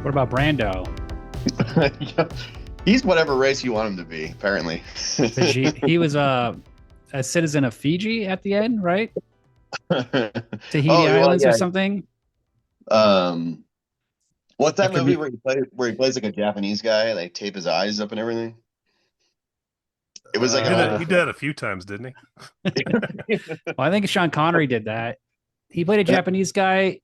What about Brando? He's whatever race you want him to be, apparently. Fiji. He was a citizen of Fiji at the end, right? Tahiti Oh, well, Islands or yeah. something. Um, what's I that could movie be. where he plays like a Japanese guy? They tape his eyes up and everything. It was like He an did that. old. He did that a few times, didn't he? Well, I think Sean Connery did that. He played a Japanese guy.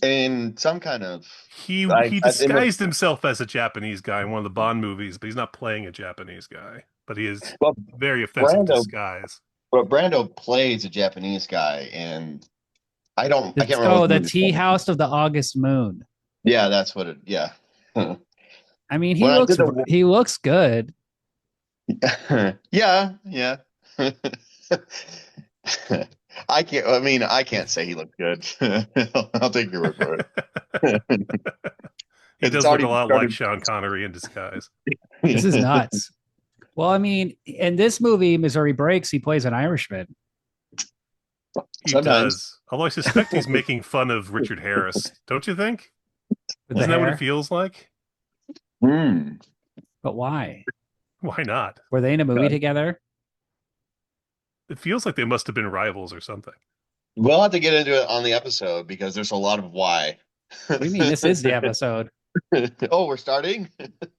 In some kind of. He disguised himself as a Japanese guy in one of the Bond movies, but he's not playing a Japanese guy. But he is Well, very offensive Brando, disguise. but Brando plays a Japanese guy, and I can't remember what Oh, the the movie's Tea called. House of the August Moon. Yeah, that's what it. Yeah. I mean, When I did the. he looks good. Yeah, yeah. I can't. I mean, I can't say he looked good. I'll take your word for it. He It's does look a already lot like started. Sean Connery in disguise. This is nuts. Well, I mean, in this movie, Missouri Breaks, he plays an Irishman. He Sometimes. does. Although I suspect he's making fun of Richard Harris. Don't you think? With the Isn't that what it hair. feels like? Hmm. But why? Why not? Were they in a movie together? It feels like they must have been rivals or something. We'll have to get into it on the episode because there's a lot of why. What do you mean? This is the episode. Oh, we're starting?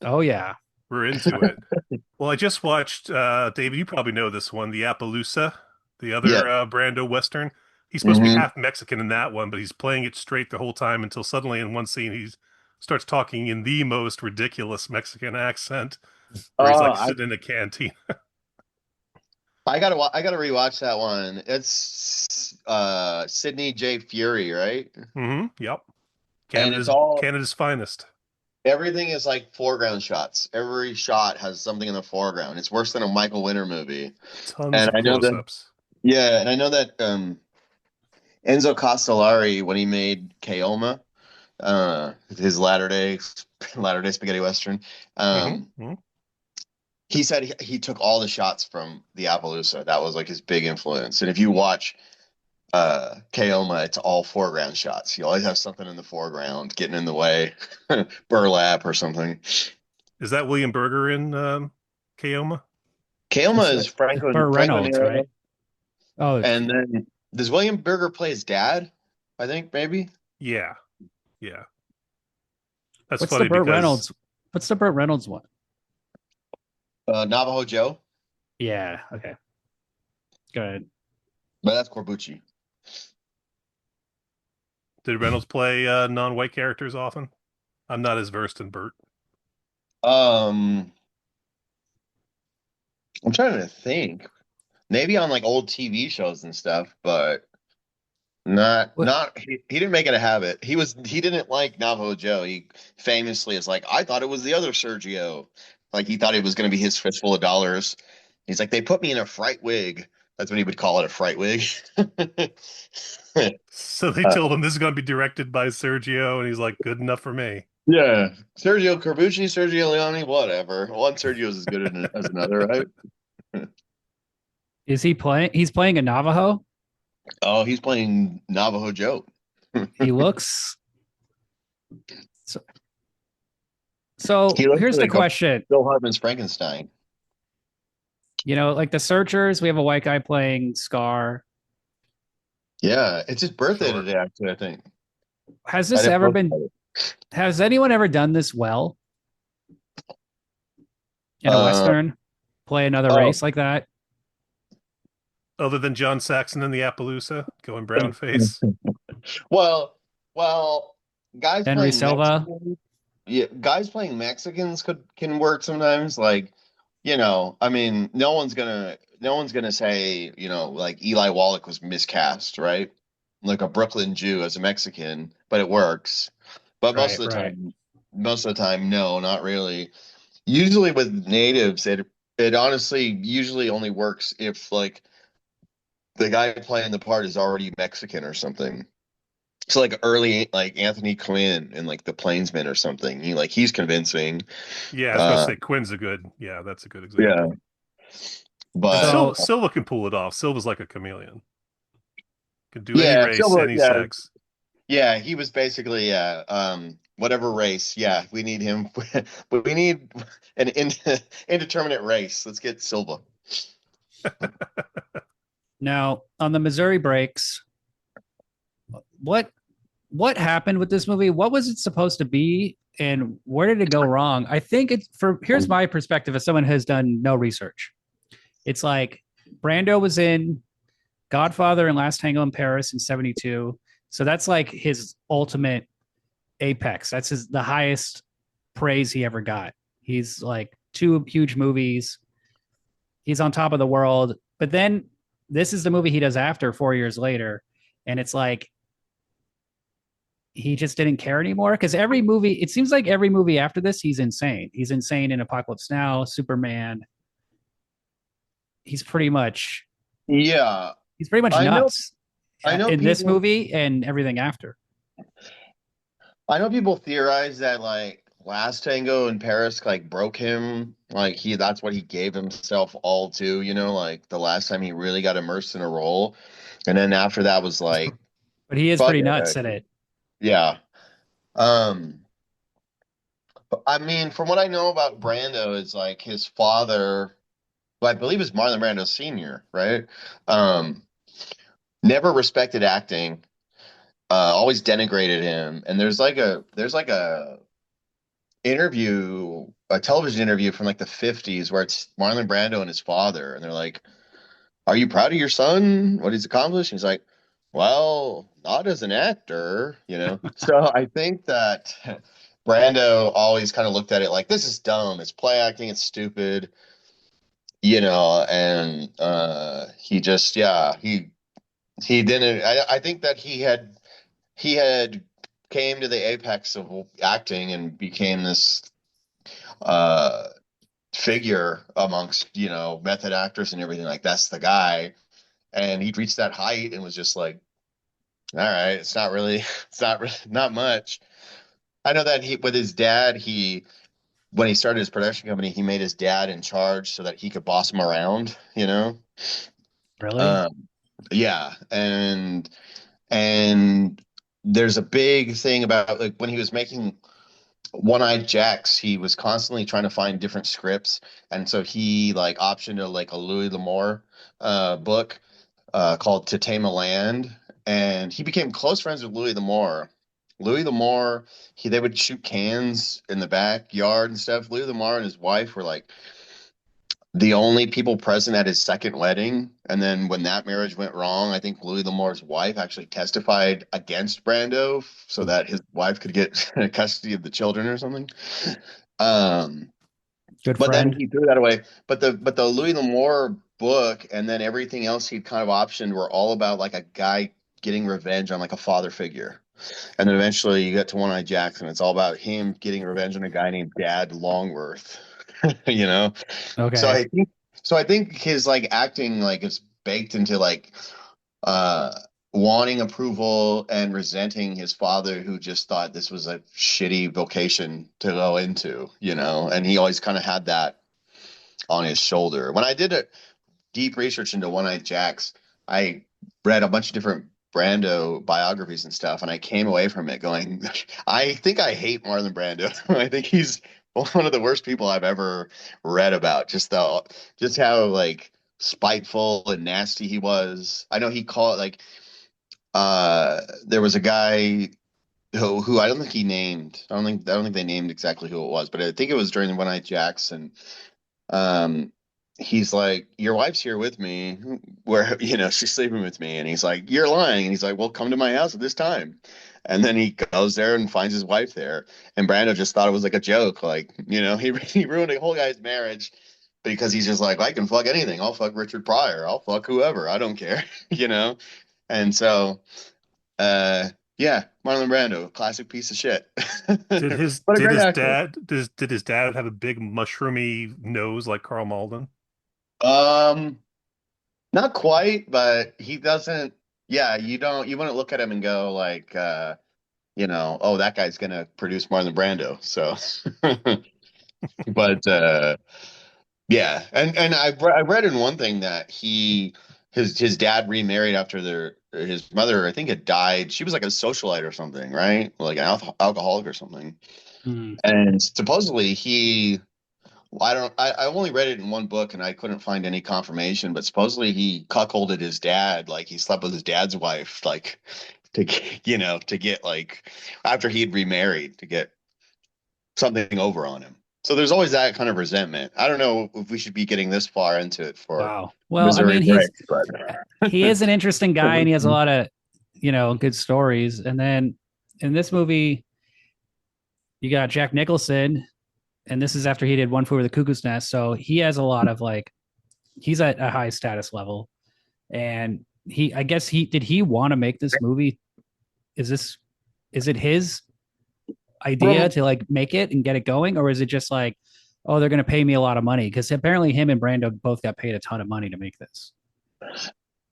Oh yeah. We're into it. Well, I just watched, David, you probably know this one, The Appaloosa, the Yeah. other Brando Western. He's supposed to be Hmm. half Mexican in that one, but he's playing it straight the whole time until suddenly in one scene he starts talking in the most ridiculous Mexican accent where he's Oh, like sitting in a canteen. I gotta rewatch that one. It's Sidney J. Fury, right? Yep. And it's all Canada's finest. everything is like foreground shots. Every shot has something in the foreground. It's worse than a Michael Winter movie. Tons And of I know that close-ups. yeah, and I know that Enzo Castellari when he made Keoma, his latter day spaghetti western, um, Hmm. he said he took all the shots from the Appaloosa. That was like his big influence. And if you watch Keoma, it's all foreground shots. You always have something in the foreground getting in the way, burlap or something. Is that William Berger in Keoma? Keoma is Franco Burt Reynolds, Nero, right? Oh, and then does William Berger play his dad? I think maybe. Yeah. Yeah. That's what's funny the Burt because Reynolds? What's the Burt Reynolds one? Navajo Joe, Yeah. Okay. Good. but that's Corbucci. did Reynolds play non-white characters often? I'm not as versed in Burt. Um, I'm trying to think. Maybe on like old TV shows and stuff, but What? he didn't make it a habit. He didn't like Navajo Joe. He famously is like, I thought it was the other Sergio. Like he thought it was gonna be his fistful of dollars. He's like, they put me in a fright wig. That's what he would call it, a fright wig. So they told him this is going to be directed by Sergio, and he's like, good enough for me. Yeah. Sergio Corbucci, Sergio Leone, whatever. One Sergio's as good as another, right? Is he playing? He's playing a Navajo. Oh, he's playing Navajo Joe. He looks. So, so He looks here's the like question. Bill Hartman's Frankenstein. You know, like the Searchers, we have a white guy playing Scar. Yeah, it's his birthday Sure. today, actually, I think. Has I this didn't ever post been? about it. Has anyone ever done this well in a Uh, Western? Play another oh, race like that? Other than John Saxon in the Appaloosa, going brown face. well, guys Henry playing Silva. Mexicans, yeah, guys playing Mexicans can work sometimes. Like, I mean, no one's gonna say, like Eli Wallach was miscast, right? Like a Brooklyn Jew as a Mexican, but it works. But Right, right. most of the time, no, not really. Usually with natives, it honestly usually only works if like the guy playing the part is already Mexican or something. So like early like Anthony Quinn in like The Plainsman or something. He's convincing. Yeah, I was going to Uh say Quinn's a good. Yeah, that's a good yeah. example. And But So Silva can pull it off. Silva's like a chameleon. Can do any yeah, race, Silva, any yeah. sex. Yeah, he was basically whatever race. Yeah, we need him, but we need an indeterminate race. Let's get Silva. Now, on the Missouri breaks, what what happened with this movie? What was it supposed to be, and where did it go wrong? I think it's for here's my perspective as someone who has done no research. It's like Brando was in Godfather and Last Tango in Paris in '72, so that's like his ultimate apex. That's the highest praise he ever got. He's like two huge movies. He's on top of the world. But then this is the movie he does after 4 years later, and it's like he just didn't care anymore because every movie, it seems like every movie after this, he's insane. He's insane in Apocalypse Now, Superman. He's pretty much Yeah, he's pretty much I know. nuts I know in this people. movie and everything after. I know people theorize that like Last Tango in Paris like broke him. Like that's what he gave himself all to. Like the last time he really got immersed in a role, and then after that was like, But he is fuck pretty nuts it. at it. Yeah. Um. I mean, from what I know about Brando, is like his father, who I believe is Marlon Brando Sr., right? Um, never respected acting, always denigrated him. And there's like a interview, a television interview from like the 50s where it's Marlon Brando and his father, and they're like, "Are you proud of your son? What he's accomplished?" And he's like, "Well, not as an actor." So I think that Brando always kind of looked at it like, this is dumb. It's play acting. It's stupid. And he just, yeah, he didn't. I think that he had came to the apex of acting and became this uh figure amongst method actors and everything. Like, that's the guy, and he'd reached that height and was just like, all right, it's not really, not much. I know that he with his dad, he when he started his production company, he made his dad in charge so that he could boss him around. Really? um yeah, and there's a big thing about like when he was making One-Eyed Jacks, he was constantly trying to find different scripts, and so he like optioned a Louis L'Amour book called To Tame a Land, and he became close friends with Louis L'Amour. Louis L'Amour, they would shoot cans in the backyard and stuff. Louis L'Amour and his wife were like the only people present at his second wedding. And then when that marriage went wrong, I think Louis L'Amour's wife actually testified against Brando so that his wife could get custody of the children or something. Um, Good but then friend. he threw that away. But the Louis L'Amour book and then everything else he'd kind of optioned were all about like a guy getting revenge on like a father figure. And then eventually you get to One-Eyed Jackson. It's all about him getting revenge on a guy named Dad Longworth. you know? So Okay. I think his like acting like is baked into like uh wanting approval and resenting his father, who just thought this was a shitty vocation to go into. And he always kind of had that on his shoulder. When I did a deep research into One-Eyed Jacks, I read a bunch of different Brando biographies and stuff, and I came away from it going, I think I hate Marlon Brando. I think he's one of the worst people I've ever read about. Just how like spiteful and nasty he was. I know he called like there was a guy who I don't think he named. I don't think they named exactly who it was, but I think it was during the One-Eyed Jacks, and um, he's like, your wife's here with me, where she's sleeping with me, and he's like, you're lying, and he's like, well, come to my house at this time, and then he goes there and finds his wife there, and Brando just thought it was like a joke, like he ruined a whole guy's marriage because he's just like, I can fuck anything, I'll fuck Richard Pryor, I'll fuck whoever, I don't care, and so yeah, Marlon Brando, classic piece of shit. Did his What a did great his actor. dad did his dad have a big mushroomy nose like Carl Malden? Um, Not quite, but he doesn't. Yeah, you wouldn't look at him and go like, oh, that guy's gonna produce Marlon Brando. So, but yeah, and I read in one thing that his dad remarried after his mother, I think, had died. She was like a socialite or something, right? Like an alcoholic or something. Hmm. And supposedly he, I only read it in one book and I couldn't find any confirmation, but supposedly he cuckolded his dad, like he slept with his dad's wife, like to get like after he'd remarried to get something over on him. So there's always that kind of resentment. I don't know if we should be getting this far into it for Wow. Well, I Missouri mean, Break, he is an interesting guy, and he has a but lot of good stories. And then in this movie, you got Jack Nicholson, and this is after he did One Flew Over the Cuckoo's Nest, so he has a lot of like he's at a high status level, and I guess he want to make this movie? Is it his idea from to like make it and get it going, or is it just like, oh, they're going to pay me a lot of money? Because apparently him and Brando both got paid a ton of money to make this. Well,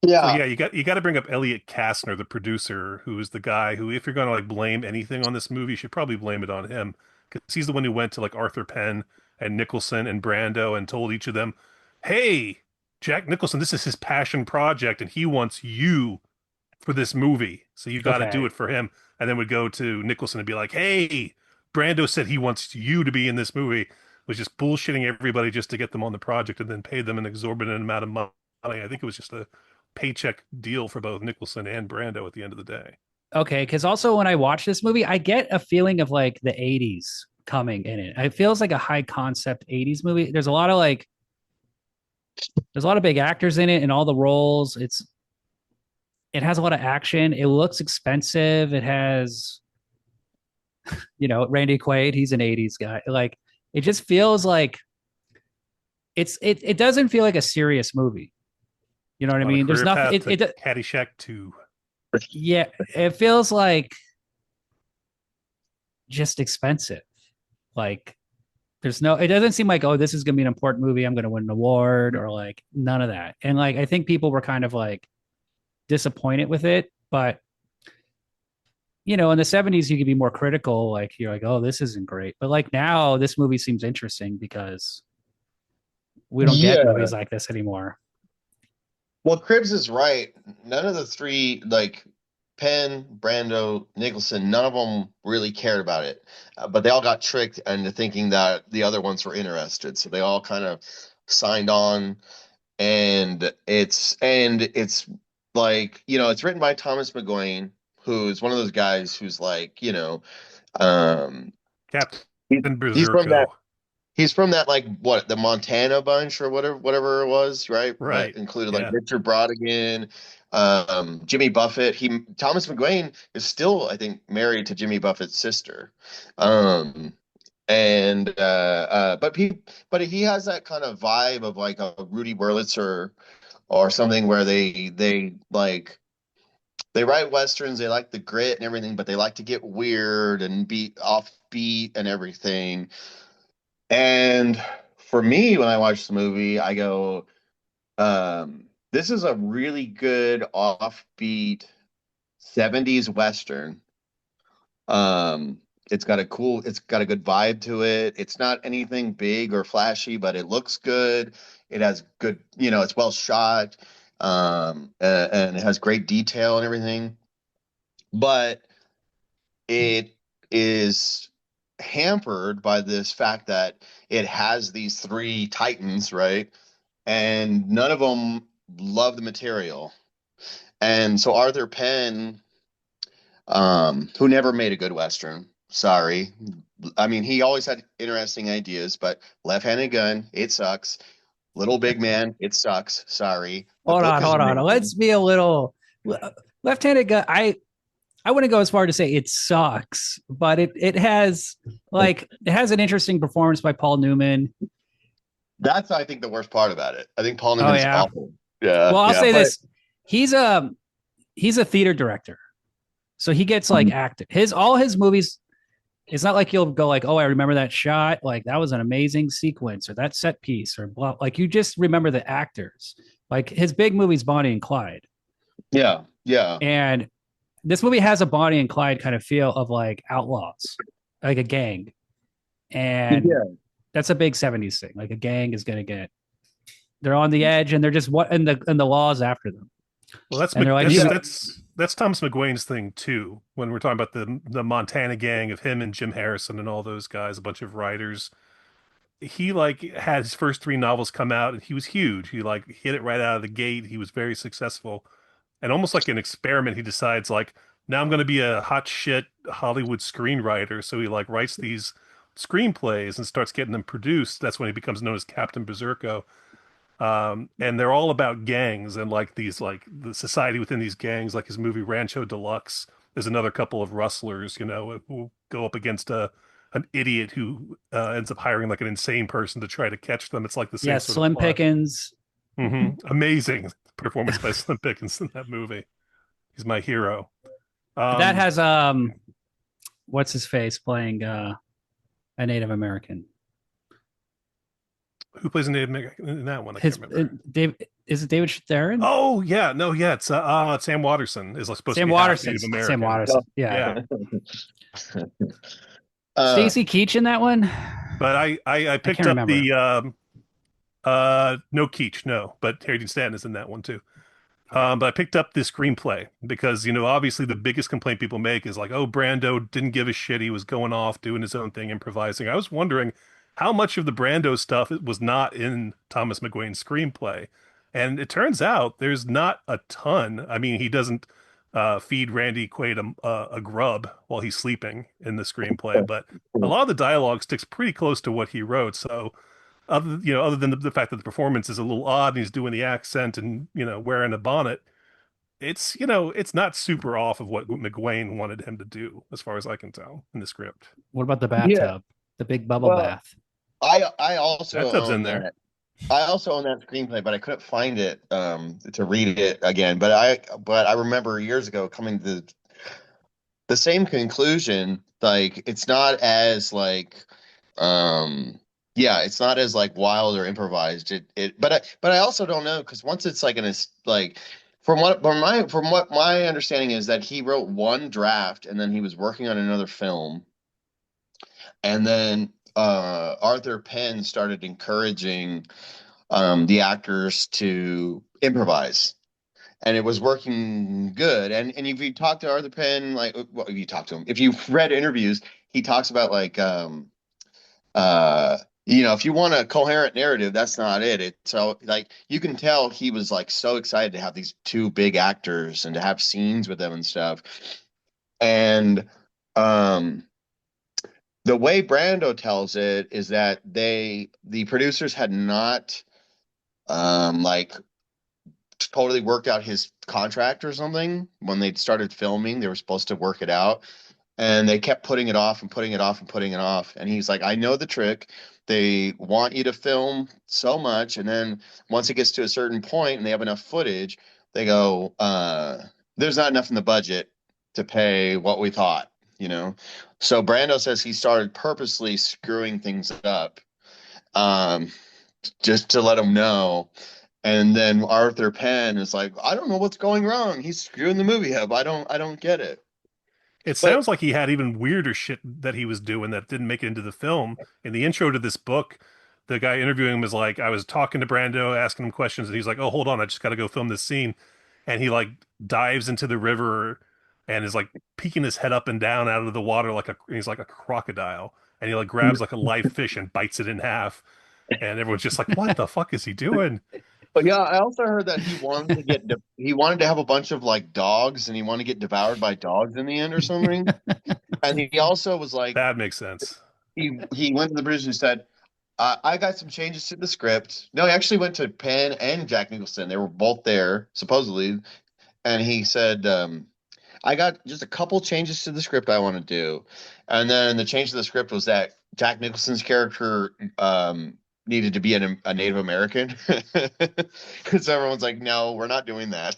yeah, yeah, you got to bring up Elliot Kastner, the producer, who is the guy who, if you're going to like blame anything on this movie, you should probably blame it on him because he's the one who went to like Arthur Penn and Nicholson and Brando and told each of them, "Hey, Jack Nicholson, this is his passion project, and he wants you for this movie, so you got to do Okay. it for him." And then would go to Nicholson and be like, "Hey, Brando said he wants you to be in this movie," was just bullshitting everybody just to get them on the project and then pay them an exorbitant amount of money. I think it was just a paycheck deal for both Nicholson and Brando at the end of the day. Okay, because also when I watch this movie, I get a feeling of like the '80s coming in it. It feels like a high concept '80s movie. There's a lot of big actors in it and all the roles. It has a lot of action. It looks expensive. It has, Randy Quaid. He's an '80s guy. Like it just feels like it doesn't feel like a serious movie. You know what I On a mean? There's career nothing. path to Caddyshack 2. Yeah. It feels like just expensive. Like it doesn't seem like, oh, this is going to be an important movie. I'm going to win an award or like none of that. And like, I think people were kind of like disappointed with it, but in the '70s, you could be more critical. Like, you're like, oh, this isn't great. But like now, this movie seems interesting because we don't get yeah. movies like this anymore. Well, Cribs is right. None of the three, like Penn, Brando, Nicholson, none of them really cared about it, but they all got tricked into thinking that the other ones were interested. So they all kind of signed on, and it's like it's written by Thomas McGuane, who's one of those guys who's like um, Captain he's from that. Berserko. He's from that like what the Montana bunch or whatever it was, right? That Right. included like Yeah. Richard Brodigan, Jimmy Buffett. Thomas McGuane is still, I think, married to Jimmy Buffett's sister. Um, and but he has that kind of vibe of like a Rudy Wurlitzer or something where they like they write westerns, they like the grit and everything, but they like to get weird and be offbeat and everything. And for me, when I watch the movie, I go, this is a really good offbeat 70s Western. Um, it's got a good vibe to it. It's not anything big or flashy, but it looks good. It has good, it's well shot, and it has great detail and everything. But it is hampered by this fact that it has these three titans, right? And none of them love the material. And so Arthur Penn, who never made a good Western, sorry. I mean, he always had interesting ideas, but left-handed gun, it sucks. Little Big Man, it sucks. Sorry. The Hold book on, is hold on. amazing. Let's be a little left-handed guy. I wouldn't go as far to say it sucks, but it has an interesting performance by Paul Newman. That's, I think, the worst part about it. I think Paul Oh Newman's yeah. awful. Yeah, Well, I'll yeah, say but this: he's a theater director, so he gets like acted. All his movies. It's not like you'll go like, oh, I remember that shot, like that was an amazing sequence, or that set piece, or blah. Like you just remember the actors. Like his big movie's Bonnie and Clyde, yeah, yeah. and this movie has a Bonnie and Clyde kind of feel of like outlaws, like a gang, and Yeah. that's a big '70s thing. Like a gang is gonna get they're on the edge, and they're just what and the law's after them, Well, that's and they're like, that's you, that's Thomas McGuane's thing too. When we're talking about the Montana gang of him and Jim Harrison and all those guys, a bunch of writers, he like had his first three novels come out and he was huge. He like hit it right out of the gate. He was very successful. And almost like an experiment, he decides like, now I'm going to be a hot shit Hollywood screenwriter. So he like writes these screenplays and starts getting them produced. That's when he becomes known as Captain Berserko. And they're all about gangs and like these like the society within these gangs, like his movie Rancho Deluxe. There's another couple of rustlers, you know, who go up against a an idiot who ends up hiring like an insane person to try to catch them. It's like the yeah, same sort of Slim plot. Pickens. Amazing performance by Slim Pickens in that movie. He's my hero. That has what's his face playing a Native American. Who plays a Native American in that one? I His can't remember. Dave is it David Stern? Oh yeah, no, yeah, it's Sam Waterston is like, supposed to Sam be half Waterston. Native Sam American. Waterston. Yeah. Yeah, Stacy Keach in that one. but I I picked can't up remember. the no Keach, no, but Harry Dean Stanton is in that one too. But I picked up the screenplay because, you know, obviously the biggest complaint people make is like, oh, Brando didn't give a shit. He was going off, doing his own thing, improvising. I was wondering how much of the Brando stuff was not in Thomas McGuane's screenplay. And it turns out there's not a ton. I mean, he doesn't feed Randy Quaid a grub while he's sleeping in the screenplay, but a lot of the dialogue sticks pretty close to what he wrote. So other than the fact that the performance is a little odd and he's doing the accent and, you know, wearing a bonnet, it's, you know, it's not super off of what McGuane wanted him to do, as far as I can tell in the script. What about the Yeah. bathtub? The big bubble Well, bath. I also That tub's in own there. that. I also own that screenplay, but I couldn't find it to read it again. But I remember years ago coming to the same conclusion. Like it's not as like yeah, it's not as like wild or improvised. But I also don't know because once it's like like from what my understanding is that he wrote one draft and then he was working on another film, and then Arthur Penn started encouraging the actors to improvise, and it was working good. And if you talk to Arthur Penn, like, well, if you talk to him, if you've read interviews, he talks about like uh if you want a coherent narrative, that's not it. It's so like you can tell he was like so excited to have these two big actors and to have scenes with them and stuff. And um the way Brando tells it is that the producers had not like totally worked out his contract or something when they started filming. They were supposed to work it out, and they kept putting it off and putting it off and putting it off. And he's like, I know the trick. They want you to film so much, and then once it gets to a certain point and they have enough footage, they go, there's not enough in the budget to pay what we thought, you know. So Brando says he started purposely screwing things up, um, just to let him know. And then Arthur Penn is like, I don't know what's going wrong. He's screwing the movie up. I don't get it. It But sounds like he had even weirder shit that he was doing that didn't make it into the film. In the intro to this book, the guy interviewing him was like, I was talking to Brando, asking him questions, and he's like, oh, hold on, I just got to go film this scene. And he like dives into the river and is like peeking his head up and down out of the water he's like a crocodile. And he like grabs like a live fish and bites it in half. And everyone's just like, what the fuck is he doing? but yeah, I also heard that he wanted to have a bunch of like dogs, and he wanted to get devoured by dogs in the end or something. And he also was like, That makes sense. he went to the producer and said, I got some changes to the script. No, he actually went to Penn and Jack Nicholson. They were both there supposedly, and he said, I got just a couple changes to the script I want to do. And then the change to the script was that Jack Nicholson's character needed to be a Native American. Because everyone's like, no, we're not doing that.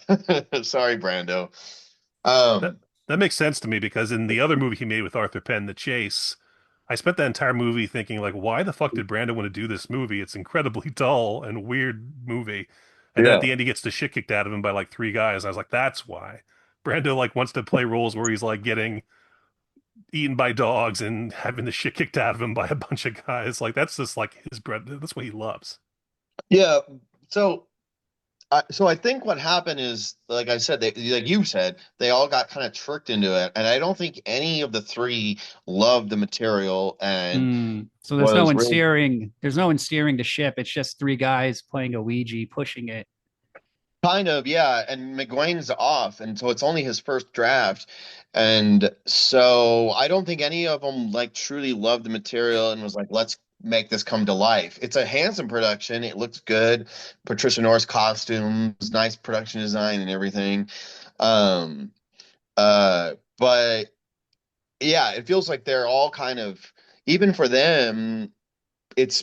Sorry, Brando. That Um, that makes sense to me because in the other movie he made with Arthur Penn, The Chase, I spent that entire movie thinking like, why the fuck did Brando want to do this movie? It's incredibly dull and weird movie. And then at yeah. the end he gets the shit kicked out of him by like three guys. I was like, that's why. Brando like wants to play roles where he's like getting eaten by dogs and having the shit kicked out of him by a bunch of guys. Like that's just like his bread. That's what he loves. Yeah. So so I think what happened is, like I said, like you said, they all got kind of tricked into it, and I don't think any of the three loved the material and So there's no was one really steering. There's no one steering the ship. It's just three guys playing a Ouija, pushing it. kind of, yeah. And McGuane's off, and so it's only his first draft, and so I don't think any of them like truly loved the material and was like, let's make this come to life. It's a handsome production. It looks good. Patricia Norris costumes, nice production design, and everything. Um, but yeah, it feels like they're all kind of, even for them, it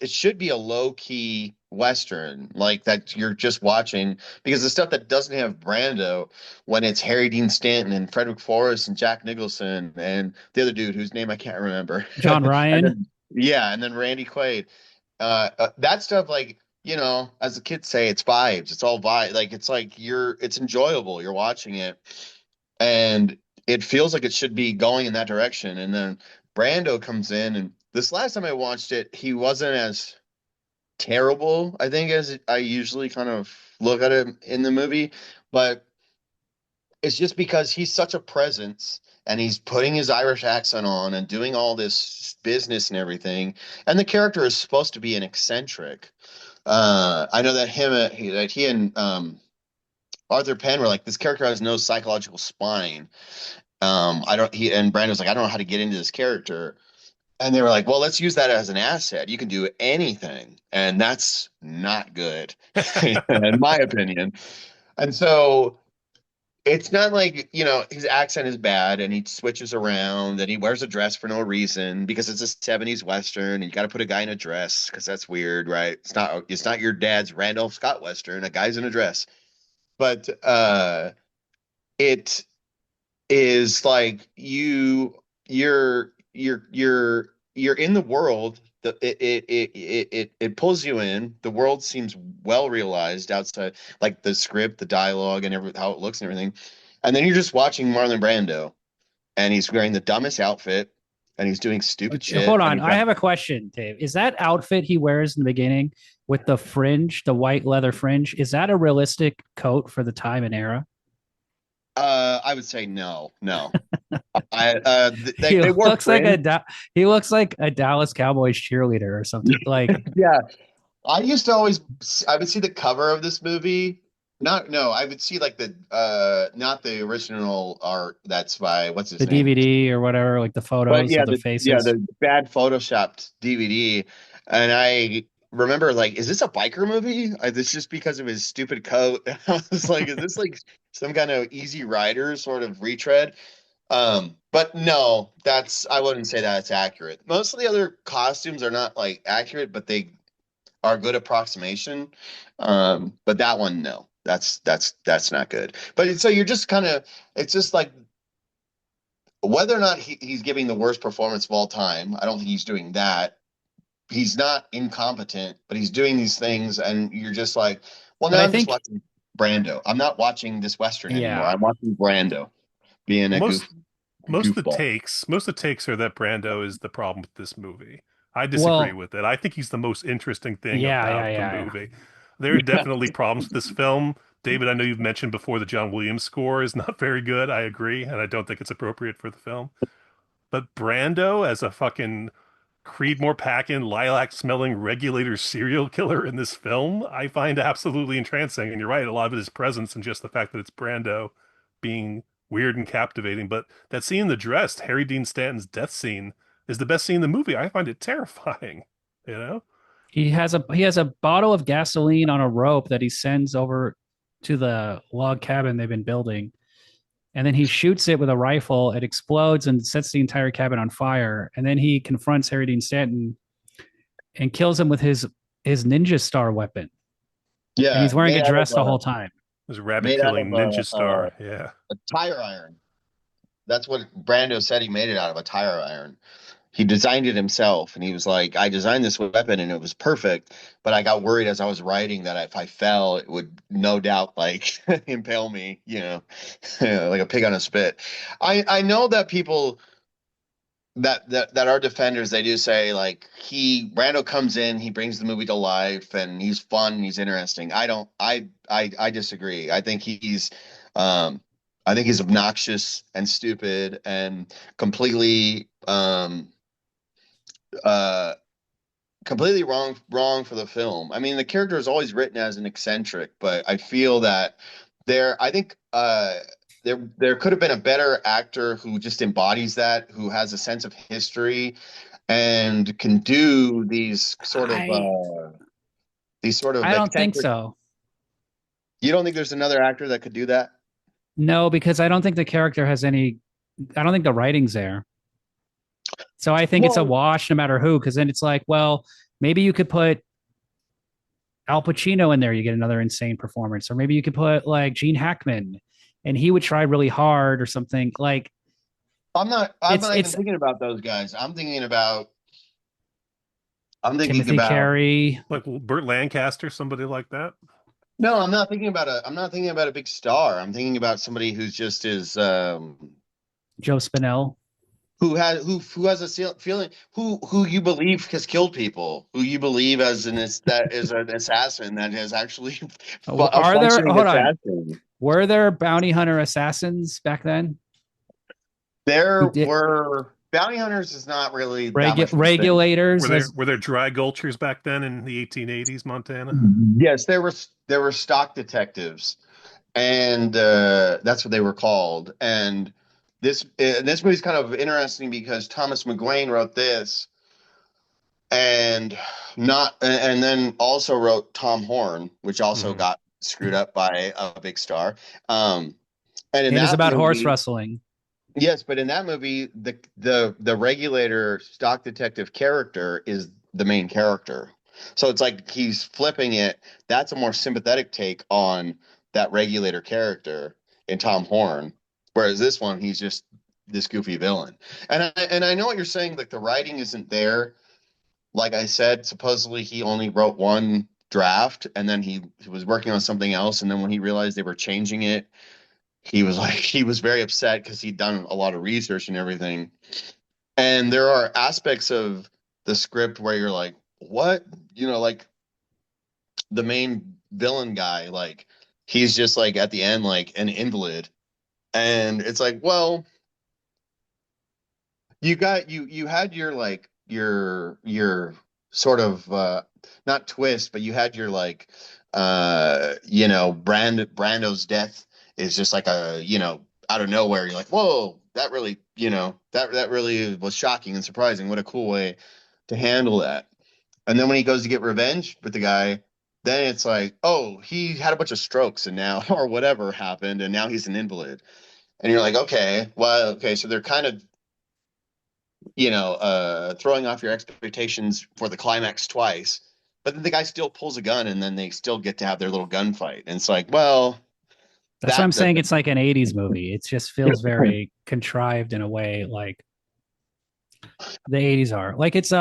should be a low key Western, like that you're just watching, because the stuff that doesn't have Brando, when it's Harry Dean Stanton and Frederick Forrest and Jack Nicholson and the other dude whose name I can't remember. John And Ryan. then, yeah, and then Randy Quaid. That stuff, like, as the kids say, it's vibes. It's all vibe. Like, it's like it's enjoyable. You're watching it, and it feels like it should be going in that direction. And then Brando comes in, and this last time I watched it, he wasn't as terrible, I think, as I usually kind of look at him in the movie. But it's just because he's such a presence and he's putting his Irish accent on and doing all this business and everything. And the character is supposed to be an eccentric. I know that he and Arthur Penn were like, this character has no psychological spine. I don't, he and Brandon was like, I don't know how to get into this character. And they were like, well, let's use that as an asset. You can do anything. And that's not good, in my opinion. And so it's not like, his accent is bad and he switches around and he wears a dress for no reason because it's a 70s Western and you got to put a guy in a dress because that's weird, right? It's not your dad's Randolph Scott Western, a guy's in a dress. But it is like you're in the world. It pulls you in. The world seems well realized outside, like the script, the dialogue, and how it looks and everything. And then you're just watching Marlon Brando, and he's wearing the dumbest outfit, and he's doing stupid shit, Hold and on. he's I got have a question, Dave. Is that outfit he wears in the beginning with the fringe, the white leather fringe, is that a realistic coat for the time and era? I would say no, no. They He they wore looks like fringe. he looks like a Dallas Cowboys cheerleader or something. Like Yeah, I would see the cover of this movie. Not no, I would see like the not the original art that's by what's his the name. DVD or whatever, like the But photos yeah, of the faces. the bad photoshopped DVD. And I remember like, is this a biker movie? This just because of his stupid coat. I was like, is this like some kind of Easy Rider sort of retread? But no, I wouldn't say that it's accurate. Most of the other costumes are not like accurate, but they are a good approximation. But that one, no, that's not good. But so you're just kind of, it's just like whether or not he's giving the worst performance of all time. I don't think he's doing that. He's not incompetent, but he's doing these things, and you're just like, well, But now I I'm just think, watching Brando. I'm not watching this Western anymore. yeah. I'm watching Brando being Well, a goofball. most of the takes are that Brando is the problem with this movie. I disagree Well, with it. I think he's the most interesting thing yeah, yeah, about the yeah, yeah. movie. There are definitely problems with this film. David, I know you've mentioned before the John Williams score is not very good. I agree, and I don't think it's appropriate for the film. But Brando as a fucking Creedmoor packing, lilac smelling regulator serial killer in this film, I find absolutely entrancing. And you're right, a lot of it is presence and just the fact that it's Brando being weird and captivating. But that scene in the dress, Harry Dean Stanton's death scene, is the best scene in the movie. I find it terrifying, you know? He has a bottle of gasoline on a rope that he sends over to the log cabin they've been building. And then he shoots it with a rifle. It explodes and sets the entire cabin on fire. And then he confronts Harry Dean Stanton and kills him with his ninja star weapon. And Yeah, he's wearing a dress the whole time. There's a rabbit made out killing of ninja star. Yeah. a tire iron. That's what Brando said. He made it out of a tire iron. He designed it himself, and he was like, I designed this weapon and it was perfect, but I got worried as I was writing that if I fell, it would no doubt like impale me, like a pig on a spit. I know that people that our defenders, they do say like Brando comes in, he brings the movie to life, and he's fun, and he's interesting. I don't I disagree. Um I think he's obnoxious and stupid and uh completely wrong for the film. I mean, the character is always written as an eccentric, but I feel that I think there could have been a better actor who just embodies that, who has a sense of history and can do I these sort of I don't think eccentric. so. You don't think there's another actor that could do that? No, because I don't think the character has any. I don't think the writing's there. So I think it's a Well, wash no matter who. Because then it's like, well, maybe you could put Al Pacino in there, you get another insane performance, or maybe you could put like Gene Hackman, and he would try really hard or something. Like I'm it's not even it's thinking about those guys. I'm thinking Timothy about Carey, Like Burt Lancaster, somebody like that. no, I'm not thinking about a big star. I'm thinking about somebody who's just is Joe Spinell. who has a feeling, who you believe has killed people, who you believe as that is an assassin that has actually a Are there? functioning Hold on. assassin. Were there bounty hunter assassins back then There who did were bounty hunters is not really that much of a thing. regulators as Were there dry gulchers back then in the 1880s, Montana? Yes, there were stock detectives, and that's what they were called. And this movie's kind of interesting because Thomas McGuane wrote this, and not and then also wrote Tom Horn, which also Hmm. got screwed up by a big star. Um, and in it is that about horse movie, rustling. yes, but in that movie, the regulator stock detective character is the main character. So it's like he's flipping it. That's a more sympathetic take on that regulator character in Tom Horn, whereas this one he's just this goofy villain. And I know what you're saying. Like the writing isn't there. Like I said, supposedly he only wrote one draft, and then he was working on something else, and then when he realized they were changing it, he was very upset because he'd done a lot of research and everything. And there are aspects of the script where you're like, what? Like the main villain guy, like he's just like at the end like an invalid. And it's like, well, you had your like your sort of not twist, but you had your like Brando's death is just like a out of nowhere. You're like, whoa, that really that really was shocking and surprising. What a cool way to handle that. And then when he goes to get revenge with the guy, then it's like, oh, he had a bunch of strokes and now or whatever happened, and now he's an invalid. And you're like, okay, well, okay, so they're kind of throwing off your expectations for the climax twice. But then the guy still pulls a gun, and then they still get to have their little gunfight. And it's like, well, That's why I'm that saying doesn't. it's like an 80s movie. It just feels very contrived in a way like the 80s are. Like it's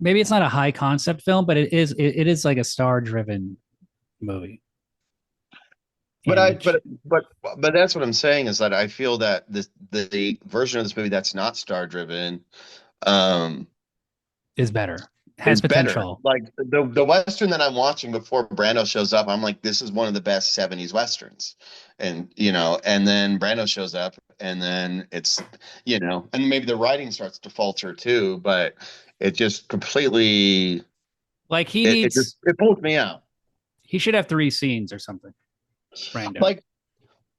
maybe it's not a high concept film, but it is like a star driven movie. But And I, it but that's what I'm saying is that I feel that the version of this movie that's not star driven, um, is better. Has is better. potential. Like the Western that I'm watching before Brando shows up, I'm like, this is one of the best 70s Westerns. And then Brando shows up, and then and maybe the writing starts to falter too, but it just completely, Like it pulls me out. he should have 3 scenes or something. Brando. Like,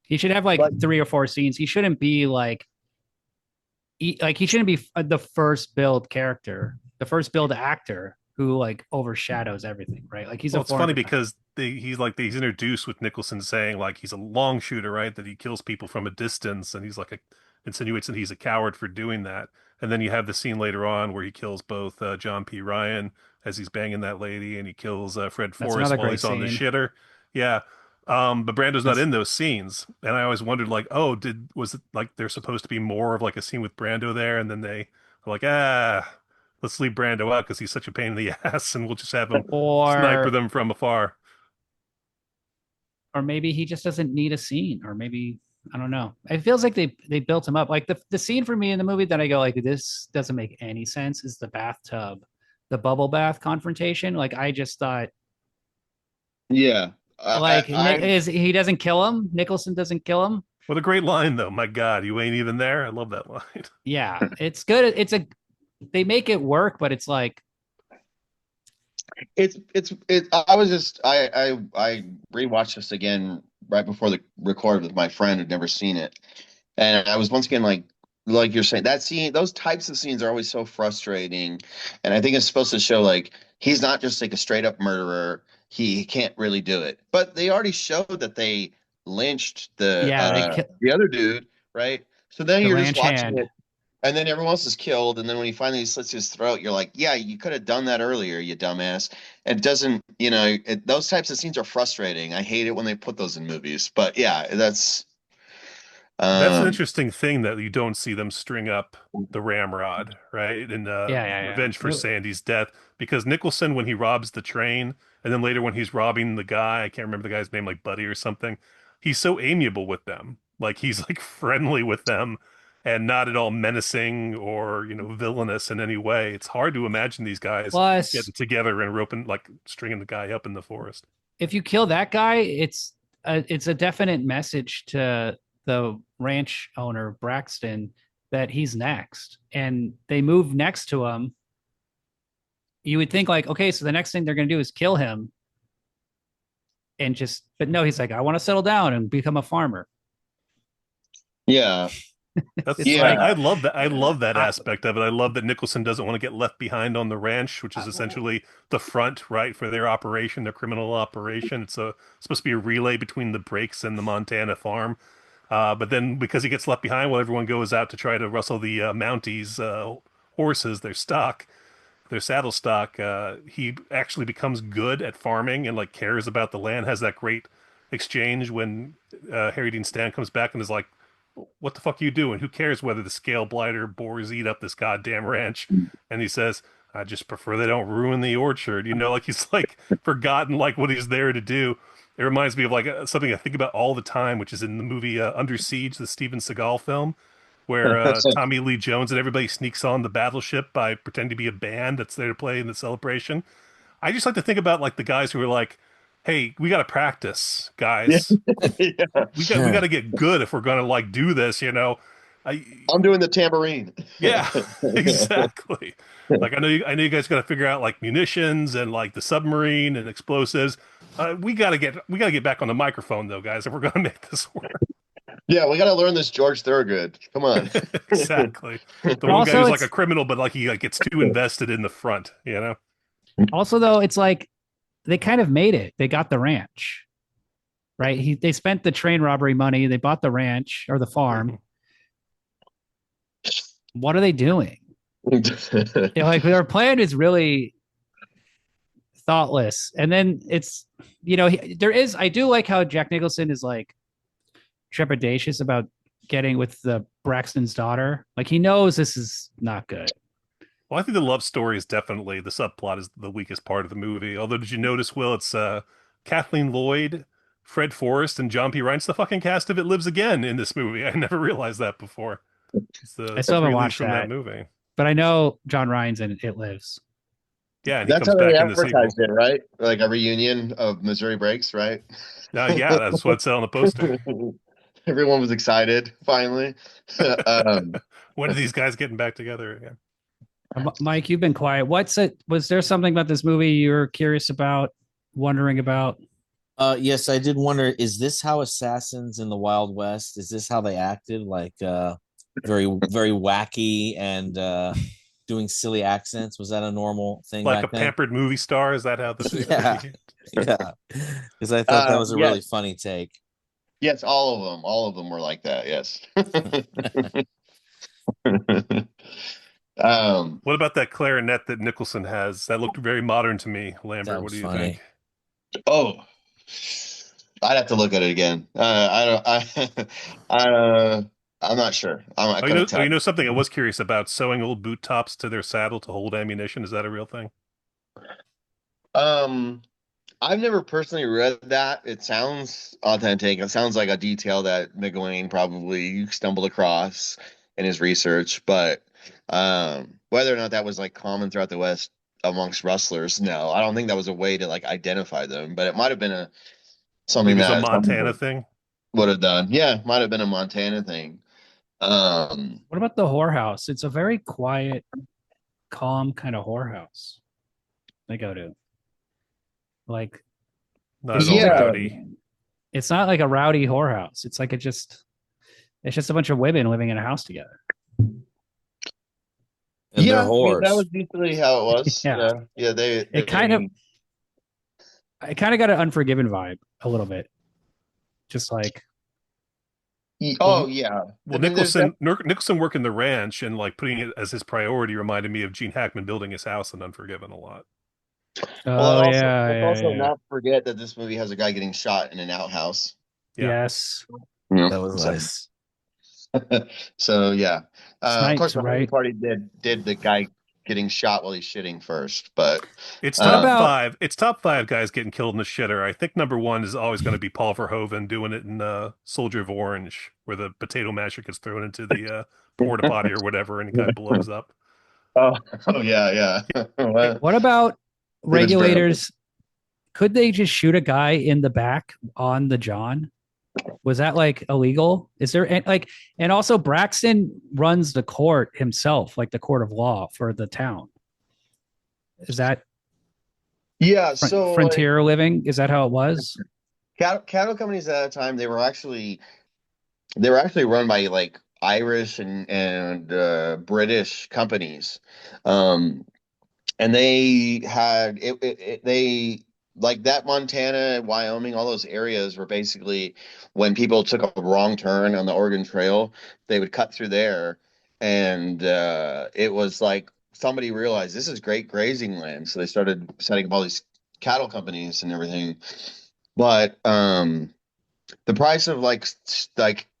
He should have like like, 3 or 4 scenes. He shouldn't be like he shouldn't be the first build character, the first build actor who like overshadows everything, right? Like he's Well, a it's funny foreigner. because he's introduced with Nicholson saying like he's a long shooter, right? That he kills people from a distance, and he's like insinuates that he's a coward for doing that. And then you have the scene later on where he kills both John P. Ryan as he's banging that lady, and he kills Fred That's Forrest another while great he's on the scene. shitter. Yeah. But Brando's not That's in those scenes, and I always wondered like, oh, was it like there's supposed to be more of like a scene with Brando there, and then they are like, let's leave Brando out because he's such a pain in the ass, and we'll just have him sniper or them from afar. or maybe he just doesn't need a scene, or maybe I don't know. It feels like they built him up. Like the scene for me in the movie that I go like this doesn't make any sense is the bathtub, the bubble bath confrontation. Like I just thought Yeah. like I is he doesn't kill him. Nicholson doesn't kill him. What a great line, though. My God, you ain't even there. I love that line. Yeah, it's good. They make it work, but it's like I was just I rewatched this again right before the record with my friend who'd never seen it. And I was once again like you're saying, that scene, those types of scenes are always so frustrating. And I think it's supposed to show like he's not just like a straight up murderer. He can't really do it. But they already showed that they lynched yeah, they kill the other dude, right? So then the you're just ranch watching hand. it, and then everyone else is killed, and then when he finally slits his throat, you're like, yeah, you could have done that earlier, you dumbass. It doesn't, those types of scenes are frustrating. I hate it when they put those in movies. But yeah, That's an um interesting thing that you don't see them string up the ramrod, right? In Yeah, yeah, Revenge for yeah. Sandy's death, because Nicholson, when he robs the train, and then later when he's robbing the guy, I can't remember the guy's name, like Buddy or something, he's so amiable with them. Like he's like friendly with them and not at all menacing or, villainous in any way. It's hard to imagine these guys Plus, getting together and roping, like stringing the guy up in the forest. if you kill that guy, it's a definite message to the ranch owner Braxton that he's next, and they move next to him. You would think like, okay, so the next thing they're going to do is kill him, and just, but no, he's like, I want to settle down and become a farmer. yeah. It's That's like, Yeah. I love that. I love that I, aspect of it. I love that Nicholson doesn't want to get left behind on the ranch, which is essentially the front, right, for their operation, their criminal operation. Supposed to be a relay between the breaks and the Montana farm. But then because he gets left behind while everyone goes out to try to rustle the Mounties horses, their saddle stock, he actually becomes good at farming and like cares about the land. Has that great exchange when Harry Dean Stanton comes back and is like, "What the fuck are you doing? Who cares whether the scale blighter boars eat up this goddamn ranch?" And he says, "I just prefer they don't ruin the orchard." Like he's like forgotten like what he's there to do. It reminds me of like something I think about all the time, which is in the movie Under Siege, the Steven Seagal film, where Tommy Lee Jones and everybody sneaks on the battleship by pretending to be a band that's there to play in the celebration. I just like to think about like the guys who are like, "Hey, we got to practice, Yeah. guys. Yeah. We got to get good if we're gonna like do this." I I'm doing the tambourine. Yeah, exactly. Like I know you guys got to figure out like munitions and like the submarine and explosives. We gotta get back on the microphone though, guys, if we're gonna make this work. Yeah, we got to learn this George Thorogood. Come on. Exactly. The but one guy also who's like a it's criminal, but like he like gets too invested in the front. also though it's like they kind of made it. They got the ranch, right? They spent the train robbery money. They bought the ranch or the farm. What are they doing? Like their plan is really thoughtless. And then it's, there is, I do like how Jack Nicholson is like trepidatious about getting with the Braxton's daughter. Like he knows this is not good. Well, I think the love story is definitely the subplot is the weakest part of the movie. Although, did you notice, Will? It's Kathleen Lloyd, Fred Forrest, and John P. Ryan's the fucking cast of It Lives Again in this movie. I never realized that before. It's I the still haven't three leads watched from that that, movie. but I know John Ryan's in It Lives. Yeah, and he That's comes how they back in the sequel. advertised it, right? Like a reunion of Missouri Breaks, right? Yeah, that's what it said on the poster. Everyone was excited finally. um, When are these guys getting back together again? Mike, you've been quiet. Was there something about this movie you're curious about, wondering about? Yes, I did wonder, is this how assassins in the Wild West, is this how they acted? Like very, very wacky and doing silly accents. Was that a normal thing Like a back then? pampered movie star? Is that how this? Yeah. Yeah. Because I thought that was a really yes, funny take. yes, all of them were like that. Yes. What about that clarinet that Nicholson has? That looked very modern to me. Lambert, That what was do you funny. think? oh, I'd have to look at it again. I don't. I'm not sure. I Oh, you know, couldn't oh, tell you you. know something I was curious about: sewing old boot tops to their saddle to hold ammunition. Is that a real thing? Um, I've never personally read that. It sounds authentic. It sounds like a detail that McGuane probably stumbled across in his research. But whether or not that was like common throughout the West amongst rustlers, no, I don't think that was a way to like identify them. But it might have been a something Maybe it's a that some Montana people thing. would have done. Yeah, might have been a Montana thing. Um, What about the whorehouse? It's a very quiet, calm kind of whorehouse they go to. Like, Not it at all seems like yeah, rowdy. it's not like a rowdy whorehouse. It's like it's just a bunch of women living in a house together. And they're yeah. I mean, that whores. was usually how it was. Yeah. Yeah, yeah. They It kind of they I kind of got an Unforgiven vibe a little bit. Just like, Oh yeah. I Well, mean, there's that. Nicholson working the ranch and like putting it as his priority reminded me of Gene Hackman building his house in Unforgiven a lot. Well, oh yeah, let's yeah, also yeah. not forget that this movie has a guy getting shot in an outhouse. Yeah. Yes. Yeah. That was So, nice. so yeah. Of course, Snipes, the honey right? party did the guy getting shot while he's shitting first, but It's What top um, about five. It's top five guys getting killed in the shitter. I think number one is always going to be Paul Verhoeven doing it in Soldier of Orange, where the potato masher gets thrown into the porta potty or whatever, and it kind of blows up. oh, oh yeah, yeah. Well, what about it was Brando. regulators? Could they just shoot a guy in the back on the John? Was that like illegal? Is there like, and also Braxton runs the court himself, like the court of law for the town. Is that Yeah, so like frontier living? Is that how it was? cattle companies at that time, they were actually run by like Irish and British companies. Um, and they had they like that Montana, Wyoming, all those areas were basically when people took a wrong turn on the Oregon Trail, they would cut through there, and it was like somebody realized this is great grazing land, so they started setting up all these cattle companies and everything. But the price of like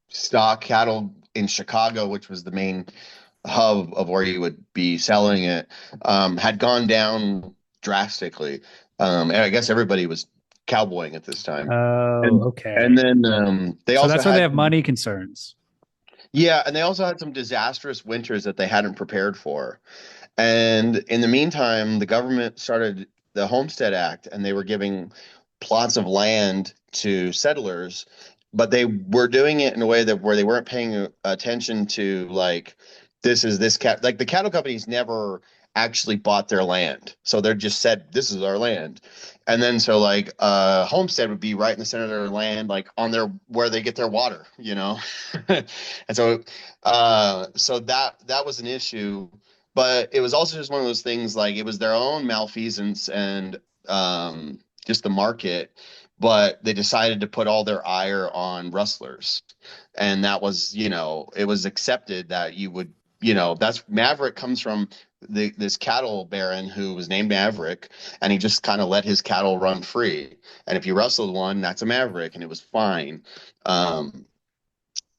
stock cattle in Chicago, which was the main hub of where you would be selling it, had gone down drastically. And I guess everybody was cowboying at this time. Oh, And okay. and then they So also that's why they had have money concerns. yeah, and they also had some disastrous winters that they hadn't prepared for. And in the meantime, the government started the Homestead Act, and they were giving plots of land to settlers, but they were doing it in a way that where they weren't paying attention to like this is this cat like the cattle companies never actually bought their land. So they're just said this is our land. And then so like homestead would be right in the center of their land, like on their where they get their water, you know. And so so that was an issue, but it was also just one of those things like it was their own malfeasance and just the market, but they decided to put all their ire on rustlers, and that was it was accepted that you would that's Maverick comes from this cattle baron who was named Maverick, and he just kind of let his cattle run free, and if you rustled one, that's a Maverick, and it was fine. um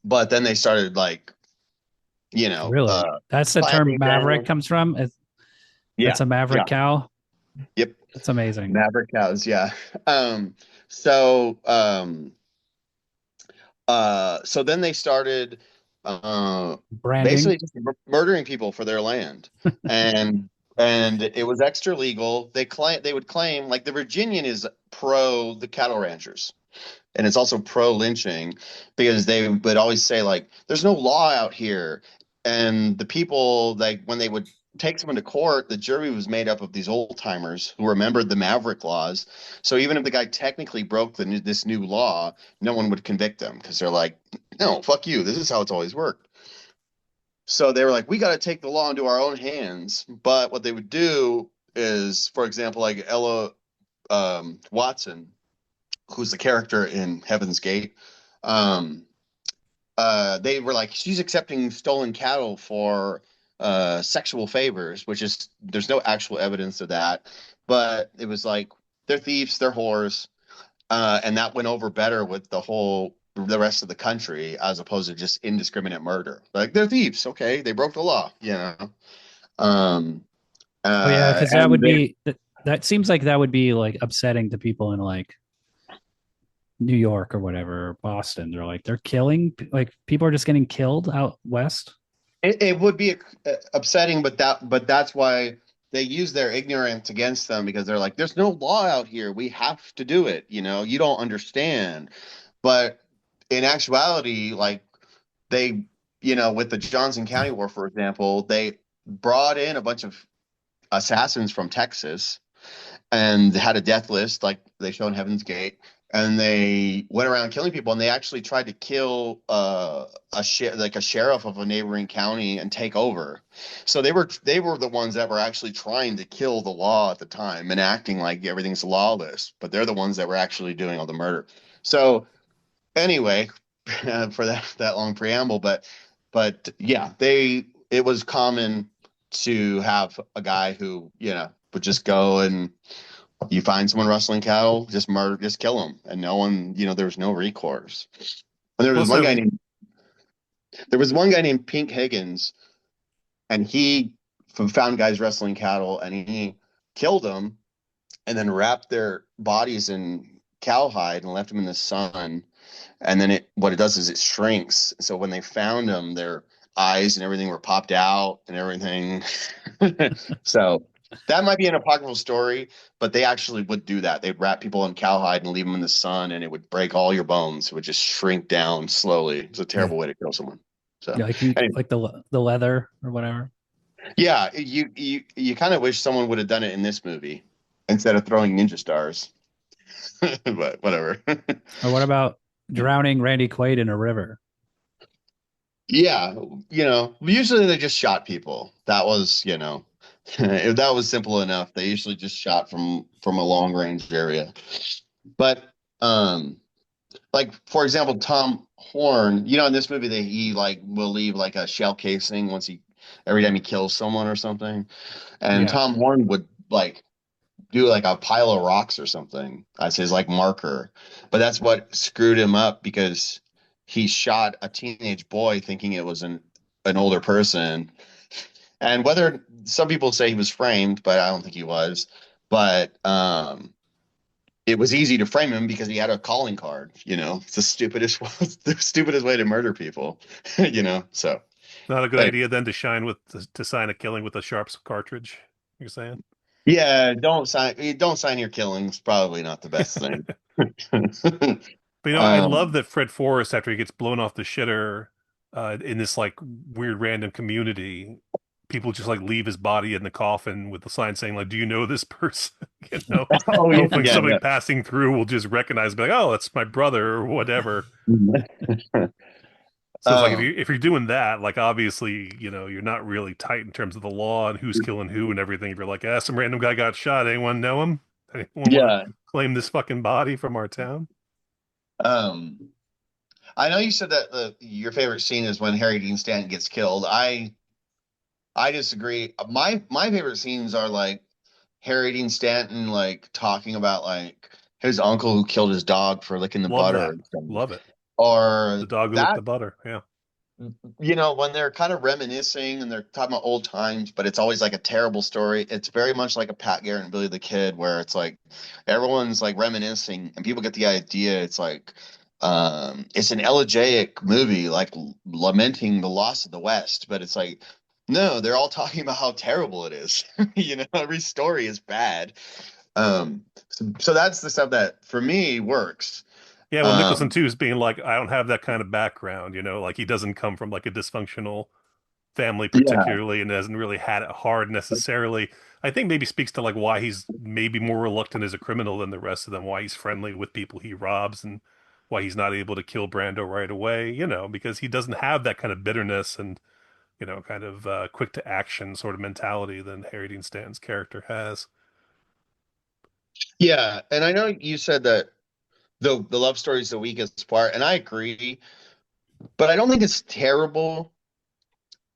but then they started like you know Really? uh That's the term clamping maverick down. comes from? Yeah, That's a yeah, maverick cow? yep. That's amazing. Maverick cows, yeah. So so then they started uh Branding. basically just murdering people for their land. And it was extra legal. They would claim like the Virginian is pro the cattle ranchers, and it's also pro lynching because they would always say like there's no law out here, and the people like when they would take someone to court, the jury was made up of these old timers who remembered the Maverick laws. So even if the guy technically broke this new law, no one would convict them because they're like, no, fuck you, this is how it's always worked. So they were like, we got to take the law into our own hands. But what they would do is, for example, like Ella Watson, who's the character in Heaven's Gate, um, they were like, she's accepting stolen cattle for sexual favors, which is there's no actual evidence of that, but it was like they're thieves, they're whores, and that went over better with the rest of the country as opposed to just indiscriminate murder. Like they're thieves, okay, they broke the law. Um, Oh yeah, because that and would they be That seems like that would be like upsetting to people in like New York or whatever, or Boston. They're like they're killing like people are just getting killed out west. It would be upsetting, but that's why they use their ignorance against them because they're like, there's no law out here. We have to do it. You don't understand. But in actuality, like they, with the Johnson County War, for example, they brought in a bunch of assassins from Texas and had a death list like they show in Heaven's Gate, and they went around killing people, and they actually tried to kill like a sheriff of a neighboring county and take over. So they were the ones that were actually trying to kill the law at the time and acting like everything's lawless, but they're the ones that were actually doing all the murder. So anyway, for that long preamble, but yeah, it was common to have a guy who would just go and you find someone rustling cattle, just murder, just kill them, and no one, there was no recourse. And Also, there was one guy named Pink Higgins, and he found guys wrestling cattle, and he killed them, and then wrapped their bodies in cowhide and left them in the sun. And then what it does is it shrinks. So when they found them, their eyes and everything were popped out and everything. So that might be an apocryphal story, but they actually would do that. They'd wrap people in cowhide and leave them in the sun, and it would break all your bones. It would just shrink down slowly. It's a terrible way to kill someone. So Yeah, like anyway, like the leather or whatever. yeah, you kind of wish someone would have done it in this movie instead of throwing ninja stars. But whatever. Or what about drowning Randy Quaid in a river? Yeah, usually they just shot people. That was, if that was simple enough, they usually just shot from a long range area. But like for example, Tom Horn, in this movie that he like will leave like a shell casing every time he kills someone or something. And Yeah. Tom Horn would like do like a pile of rocks or something as his like marker. But that's what screwed him up because he shot a teenage boy thinking it was an older person. And whether some people say he was framed, but I don't think he was. But it was easy to frame him because he had a calling card. It's the stupidest the stupidest way to murder people. So not a good anyway. idea then to sign a killing with a sharps cartridge. You're saying? Yeah, don't sign your killings. Probably not the best thing. But I love um, that Fred Forrest, after he gets blown off the shitter, in this like weird random community, people just like leave his body in the coffin with the sign saying like, "Do you know this person?" You know, oh yeah, hopefully yeah, somebody passing through will just recognize, be like, "Oh, that's my brother" or whatever. yeah. So it's like if you're doing that, like obviously, you're not really tight in terms of the law and who's killing who and everything. If you're like, some random guy got shot. Anyone know him? Anyone want to Yeah. claim this fucking body from our town? Um, I know you said that your favorite scene is when Harry Dean Stanton gets killed. I disagree. My favorite scenes are like Harry Dean Stanton like talking about like his uncle who killed his dog for licking the Love butter that. and stuff. Love it. The Or dog who licked that the butter. Yeah. when they're kind of reminiscing and they're talking about old times, but it's always like a terrible story. It's very much like a Pat Garrett and Billy the Kid, where it's like everyone's like reminiscing and people get the idea. It's like it's an elegiac movie, like lamenting the loss of the West, but it's like no, they're all talking about how terrible it is. Every story is bad. So that's the stuff that for me works. Yeah, well, Nicholson Um, too is being like, I don't have that kind of background, like he doesn't come from like a dysfunctional family yeah, particularly and hasn't really had it hard necessarily. I think maybe speaks to like why he's maybe more reluctant as a criminal than the rest of them, why he's friendly with people he robs and why he's not able to kill Brando right away, because he doesn't have that kind of bitterness and, kind of quick to action sort of mentality than Harry Dean Stanton's character has. yeah, and I know you said that the love story is the weakest part, and I agree, but I don't think it's terrible.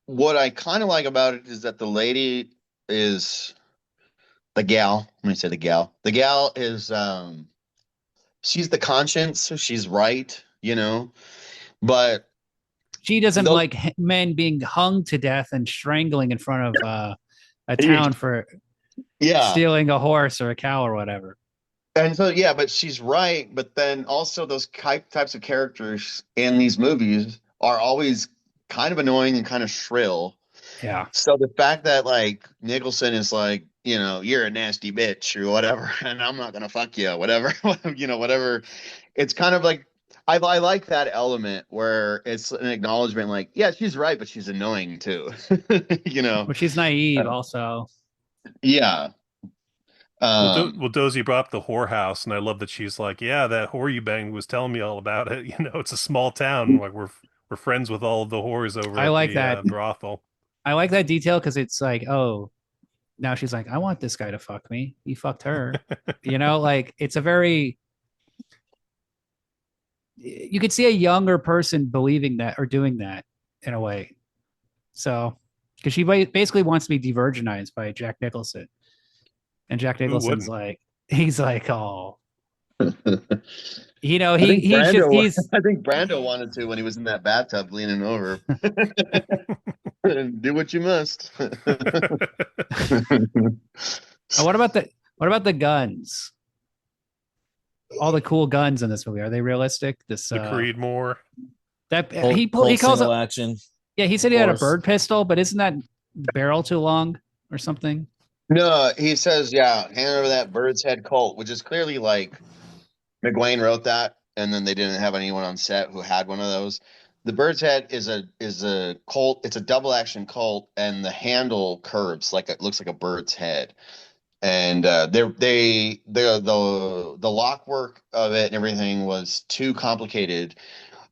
What I kind of like about it is that the lady is the gal. Let me say the gal. The gal is she's the conscience, so she's right, but She doesn't those like men being hung to death and strangling in front of a yeah, town for Yeah. stealing a horse or a cow or whatever. And so, yeah, but she's right. But then also those types of characters in these movies are always kind of annoying and kind of shrill. Yeah. So the fact that like Nicholson is like, you're a nasty bitch or whatever, and I'm not gonna fuck you, whatever, whatever. It's kind of like I like that element where it's an acknowledgement, like, yeah, she's right, but she's annoying too, you know. Well, she's naive also. Yeah. Well, Dozy brought up the whorehouse, and I love that she's like, "Yeah, that whore you banged was telling me all about it. It's a small town. Like we're friends with all of the whores over I at like the that. brothel." I like that detail because it's like, oh, now she's like, I want this guy to fuck me. He fucked her. Like it's a very, you could see a younger person believing that or doing that in a way. So, because she basically wants to be de-virginized by Jack Nicholson. And Jack Who Nicholson's wouldn't? like, he's like, oh, I he's just, he's, I think Brando wanted to when he was in that bathtub leaning over. Do what you must. what about the guns? All the cool guns in this movie, are they realistic? This, The Creedmoor. that Colt he calls it, single action. yeah, he said he had a course. bird pistol, but isn't that barrel too long or something? No, he says, yeah, hand over that bird's head Colt, which is clearly like McGuane wrote that, and then they didn't have anyone on set who had one of those. The bird's head is a Colt. It's a double action Colt, and the handle curves like it looks like a bird's head. And the lock work of it and everything was too complicated.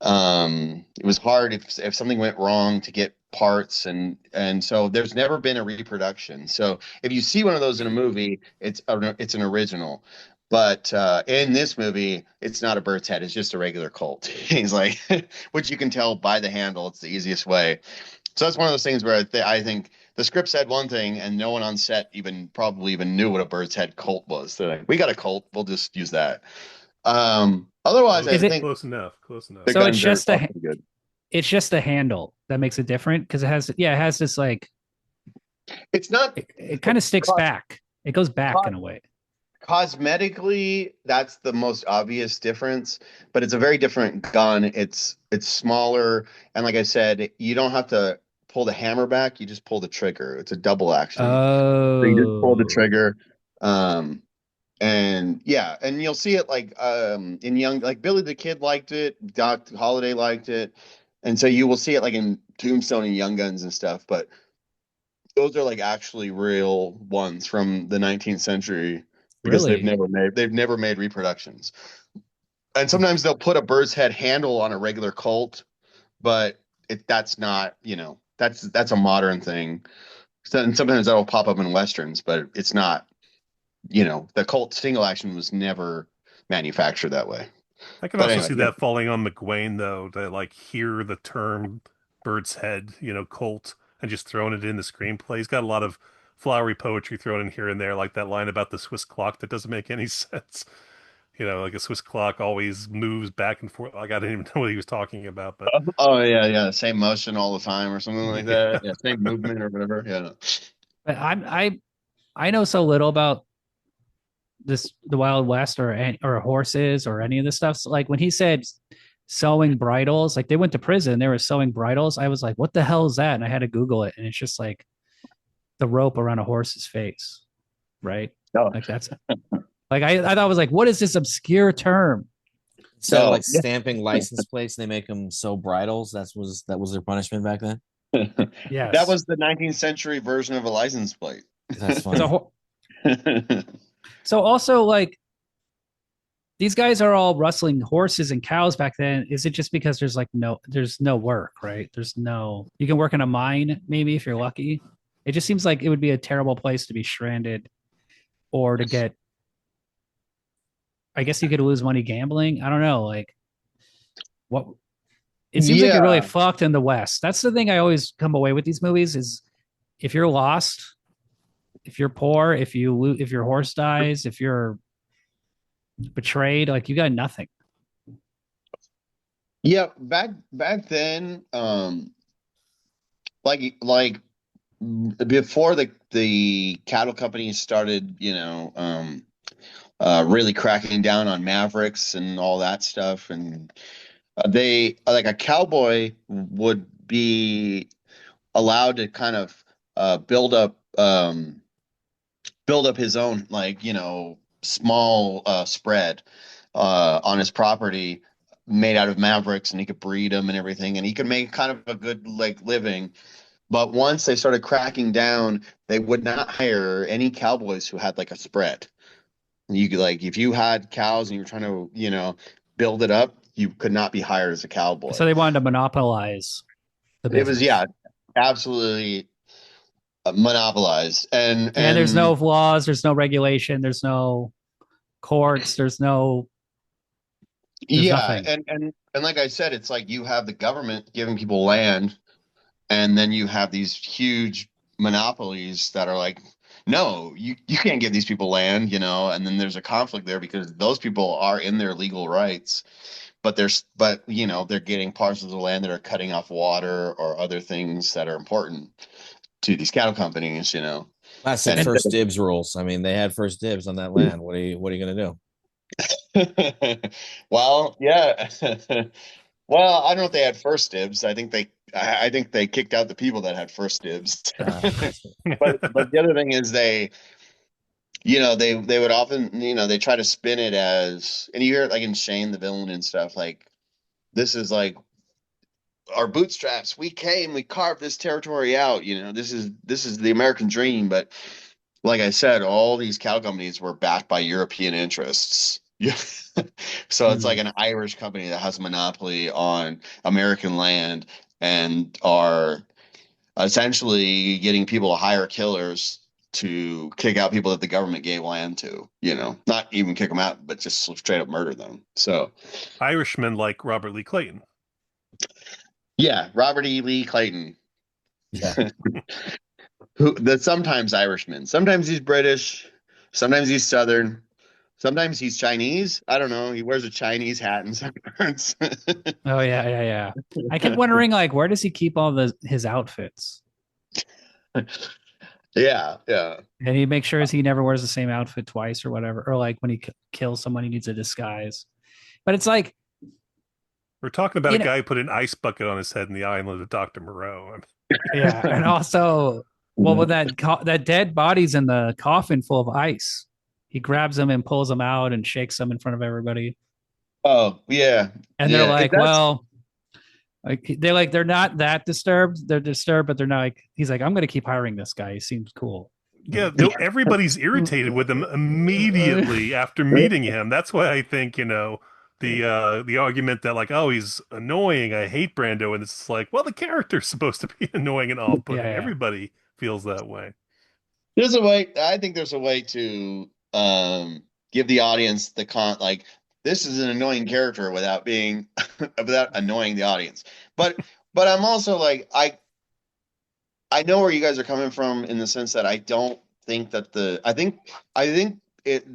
It was hard if something went wrong to get parts, and so there's never been a reproduction. So if you see one of those in a movie, it's an original. But in this movie, it's not a bird's head; it's just a regular Colt. He's like, which you can tell by the handle. It's the easiest way. So that's one of those things where I think the script said one thing, and no one on set probably even knew what a bird's head Colt was. They're like, "We got a Colt. We'll just use that." Otherwise, I Is it think Close enough? Close enough. the so? It's guns are just a pretty good. it's just the handle that makes it different because it has this like It's not it kind of sticks back. It goes back in a way. cosmetically, that's the most obvious difference, but it's a very different gun. It's smaller, and like I said, you don't have to pull the hammer back. You just pull the trigger. It's a double action. So you just pull the Oh, trigger. Um, and yeah, and you'll see it like in young, like Billy the Kid liked it, Doc Holliday liked it, and so you will see it like in Tombstone and Young Guns and stuff. But those are like actually real ones from the 19th century because really? they've never made reproductions. And sometimes they'll put a bird's head handle on a regular Colt, but that's not, that's a modern thing. So, and sometimes that'll pop up in westerns, but it's not, the Colt single action was never manufactured that way. I can But also anyway, see yeah. that falling on McGuane though, to like hear the term bird's head, Colt, and just throwing it in the screenplay. He's got a lot of flowery poetry thrown in here and there, like that line about the Swiss clock that doesn't make any sense. Like a Swiss clock always moves back and forth. Like I didn't even know what he was talking about, but Oh yeah. Same motion all the time or something like yeah. that. Yeah, same movement or whatever. Yeah. But I know so little about the Wild West or horses or any of this stuff. So like when he said sewing bridles, like they went to prison, they were sewing bridles. I was like, what the hell is that? And I had to Google it, and it's just like the rope around a horse's face, right? Oh, Like that's like I thought it was like, what is this obscure term? Instead of no. like stamping license plates, they make them sew bridles. That was their punishment back then. Yes. That was the 19th century version of a license plate. That's funny. So also like these guys are all rustling horses and cows back then. Is it just because there's no work, right? You can work in a mine maybe if you're lucky. It just seems like it would be a terrible place to be stranded or to get, I guess you could lose money gambling. I don't know. Like what it seems like you're really Yeah. fucked in the West. That's the thing I always come away with these movies is if you're lost, if you're poor, if your horse dies, if you're betrayed, like you got nothing. Yeah, back then, like before the cattle companies started, really cracking down on Mavericks and all that stuff, and they like a cowboy would be allowed to kind of build up his own like small spread on his property made out of Mavericks, and he could breed them and everything, and he could make kind of a good like living. But once they started cracking down, they would not hire any cowboys who had like a spread. You could like if you had cows and you were trying to, build it up, you could not be hired as a So cowboy. they wanted to monopolize the It was, business. yeah, absolutely monopolized. And And there's no and laws, there's no regulation, there's no courts, there's yeah, nothing. and like I said, it's like you have the government giving people land, and then you have these huge monopolies that are like, no, you can't give these people land, and then there's a conflict there because those people are in their legal rights, but they're getting parcels of land that are cutting off water or other things that are important to these cattle companies. Classic And And first dibs rules. I mean, they had first dibs on that land. What are you gonna do? well, yeah. Well, I don't know if they had first dibs. I think they kicked out the people that had first dibs. Uh, But the other thing is they would often, they try to spin it as, and you hear it like in Shane the Villain and stuff, like this is like our bootstraps. We carved this territory out. This is the American dream. But like I said, all these cow companies were backed by European interests. Yeah. So it's like hmm. an Irish company that has a monopoly on American land and are essentially getting people to hire killers to kick out people that the government gave land to, not even kick them out, but just straight up murder them. So, Irishmen like Robert Lee Clayton. yeah, Robert E. Lee Clayton, yeah. who the sometimes Irishman, sometimes he's British, sometimes he's Southern, sometimes he's Chinese. I don't know. He wears a Chinese hat and sometimes. Oh yeah, yeah, yeah. I kept wondering like where does he keep all his outfits? Yeah, yeah. And he makes sure he never wears the same outfit twice or whatever. Or like when he kills someone, he needs a disguise. But it's like, We're talking about you a know, guy who put an ice bucket on his head in the island of Dr. Moreau. yeah. And also, well, with that dead body's in the coffin full of ice. He grabs them and pulls them out and shakes them in front of everybody. Oh, yeah. And they're Yeah. like, well, they're not that disturbed. They're disturbed, but they're not like, he's like, I'm going to keep hiring this guy. He seems cool. Yeah, everybody's irritated with him immediately after meeting him. That's why I think, the argument that like, oh, he's annoying. I hate Brando, and it's like, well, the character's supposed to be annoying and Yeah, off-putting. yeah. Everybody feels that way. There's a way. I think there's a way to give the audience like this is an annoying character without being without annoying the audience. But I'm also like I know where you guys are coming from in the sense that I don't think that I think it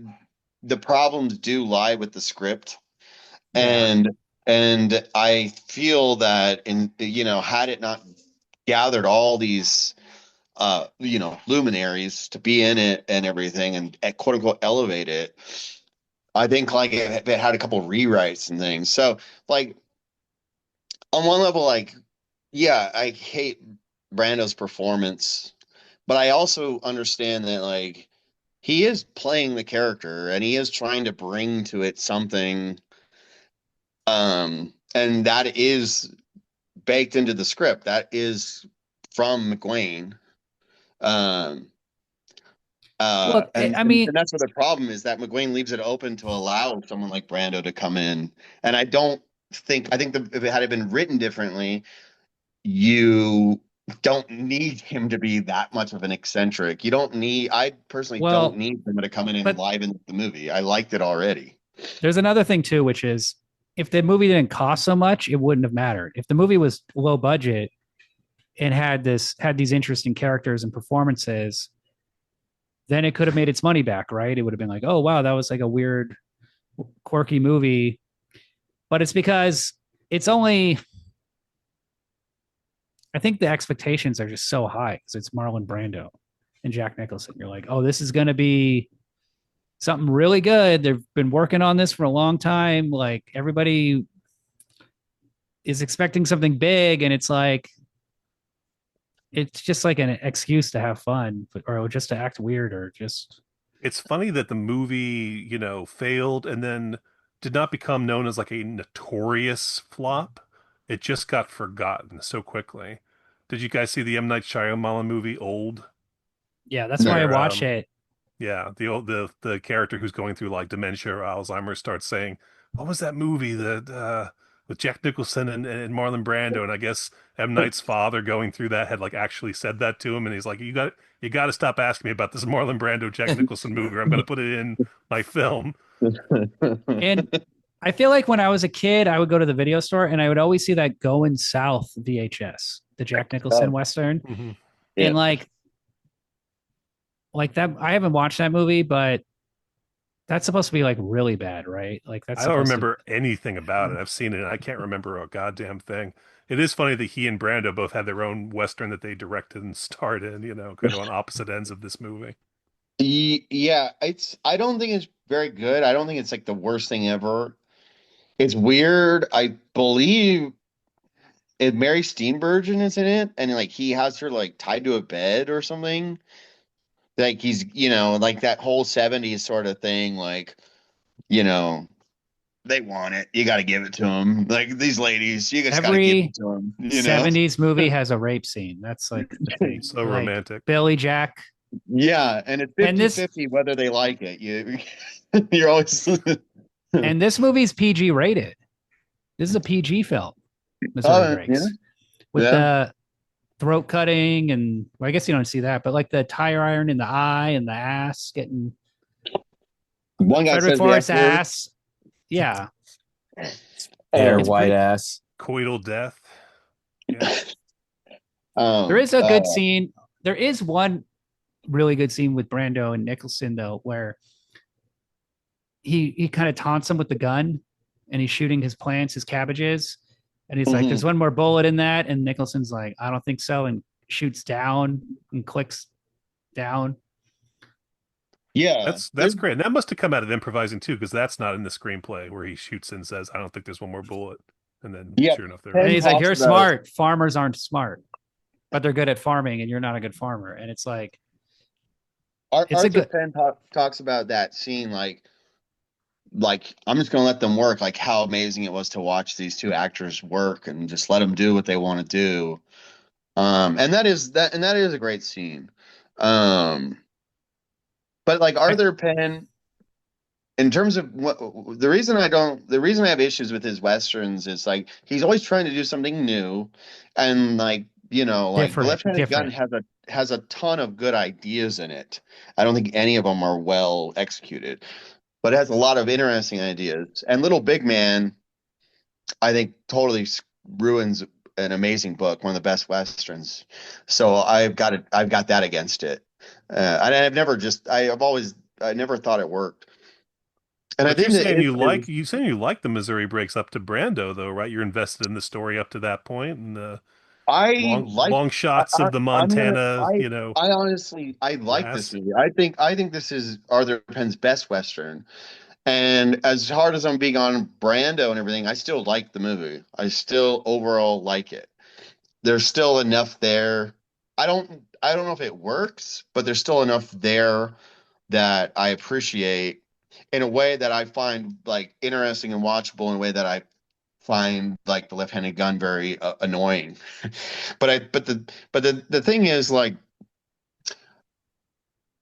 the problems do lie with the script, Yeah. and I feel that had it not gathered all these luminaries to be in it and everything and quote unquote elevate it. I think like it had a couple rewrites and things. So like on one level, like, yeah, I hate Brando's performance, but I also understand that like he is playing the character and he is trying to bring to it something, and that is baked into the script. That is from McGuane. Um, Well, and, I and mean, and that's what the problem is that McGuane leaves it open to allow someone like Brando to come in. And I think if it had been written differently, you don't need him to be that much of an eccentric. I personally don't well, need him to come in and but liven the movie. I liked it already. there's another thing too, which is if the movie didn't cost so much, it wouldn't have mattered. If the movie was low budget and had these interesting characters and performances, then it could have made its money back, right? It would have been like, oh wow, that was like a weird, quirky movie. But it's because it's only I think the expectations are just so high because it's Marlon Brando and Jack Nicholson. You're like, oh, this is going to be something really good. They've been working on this for a long time. Like everybody is expecting something big, and it's like it's just like an excuse to have fun, or just to act weird, or just It's funny that the movie, failed and then did not become known as like a notorious flop. It just got forgotten so quickly. Did you guys see the M. Night Shyamalan movie Old? yeah. That's why I Where watch it. yeah, the character who's going through like dementia or Alzheimer's starts saying, "What was that movie that with Jack Nicholson and Marlon Brando?" And I guess M. Night's father going through that had like actually said that to him, and he's like, "You got to stop asking me about this Marlon Brando Jack Nicholson movie. Or I'm going to put it in my film." And I feel like when I was a kid, I would go to the video store and I would always see that Going South VHS, the Jack Nicholson Oh, Western. Mhm. And yeah. like that, I haven't watched that movie, but that's supposed to be like really bad, right? Like that's I don't supposed to. remember anything about it. I've seen it, and I can't remember a goddamn thing. It is funny that he and Brando both had their own Western that they directed and starred in, kind of on opposite ends of this movie. Yeah, I don't think it's very good. I don't think it's like the worst thing ever. It's weird. I believe Mary Steenburgen is in it, and like he has her like tied to a bed or something. Like he's, like that whole 70s sort of thing, like, you know, they want it. You got to give it to them. Like these ladies, you just got to give it Every to them. 70s movie has a rape scene. That's like the thing. So Like romantic. Billy Jack. Yeah, and it's And 50 this 50 whether they like it. You're always and this movie's PG rated. This is a PG film, Missouri Oh, yeah. Breaks. With Yeah. the throat cutting and well, I guess you don't see that, but like the tire iron in the eye and the ass getting One guy Frederick says the Forrest's F word. ass. Yeah. Hair, It's white pretty ass. Coital death. Yeah. there Um, is a uh, good scene. There is one really good scene with Brando and Nicholson though, where he kind of taunts him with the gun and he's shooting his plants, his cabbages. And he's like, mhm. there's one more bullet in that. And Nicholson's like, I don't think so. And shoots down and clicks down. Yeah. That's great. And that must have come out of improvising too, because that's not in the screenplay where he shoots and says, "I don't think there's one more bullet," and then Yeah. sure enough, there And Penn is. he's like, talks you're about smart. Farmers aren't smart, but they're good at farming and you're not a good farmer. And it's like, it's a Arthur good, Penn talks about that scene like I'm just gonna let them work, like how amazing it was to watch these two actors work and just let them do what they want to do. And that is a great scene. Um, but like I, Arthur Penn, in terms of the reason I have issues with his westerns is like he's always trying to do something new, and like like the Left-Handed Gun different. has a ton of good ideas in it. I don't think any of them are well executed, but it has a lot of interesting ideas. And Little Big Man, I think, totally ruins an amazing book, one of the best westerns. So I've got that against it. And I never thought it worked. And I But think that you saying you like the Missouri breaks up to Brando though, right? You're invested in the story up to that point, and the I like long shots I, of the I'm gonna Montana, I honestly I like this grass. movie. I think this is Arthur Penn's best western. And as hard as I'm being on Brando and everything, I still like the movie. I still overall like it. There's still enough there. I don't know if it works, but there's still enough there that I appreciate in a way that I find like interesting and watchable in a way that I find like the left-handed gun very annoying. But the thing is like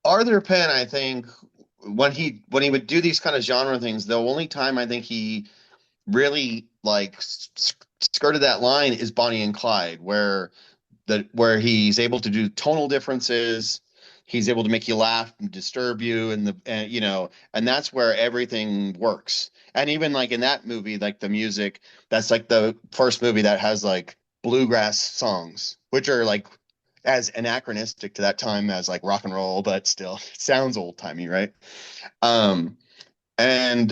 Arthur Penn, I think when he would do these kind of genre things, the only time I think he really like skirted that line is Bonnie and Clyde, where he's able to do tonal differences. He's able to make you laugh and disturb you, and that's where everything works. And even like in that movie, like the music, that's like the first movie that has like bluegrass songs, which are like as anachronistic to that time as like rock and roll, but still it sounds old timey, right? Um, and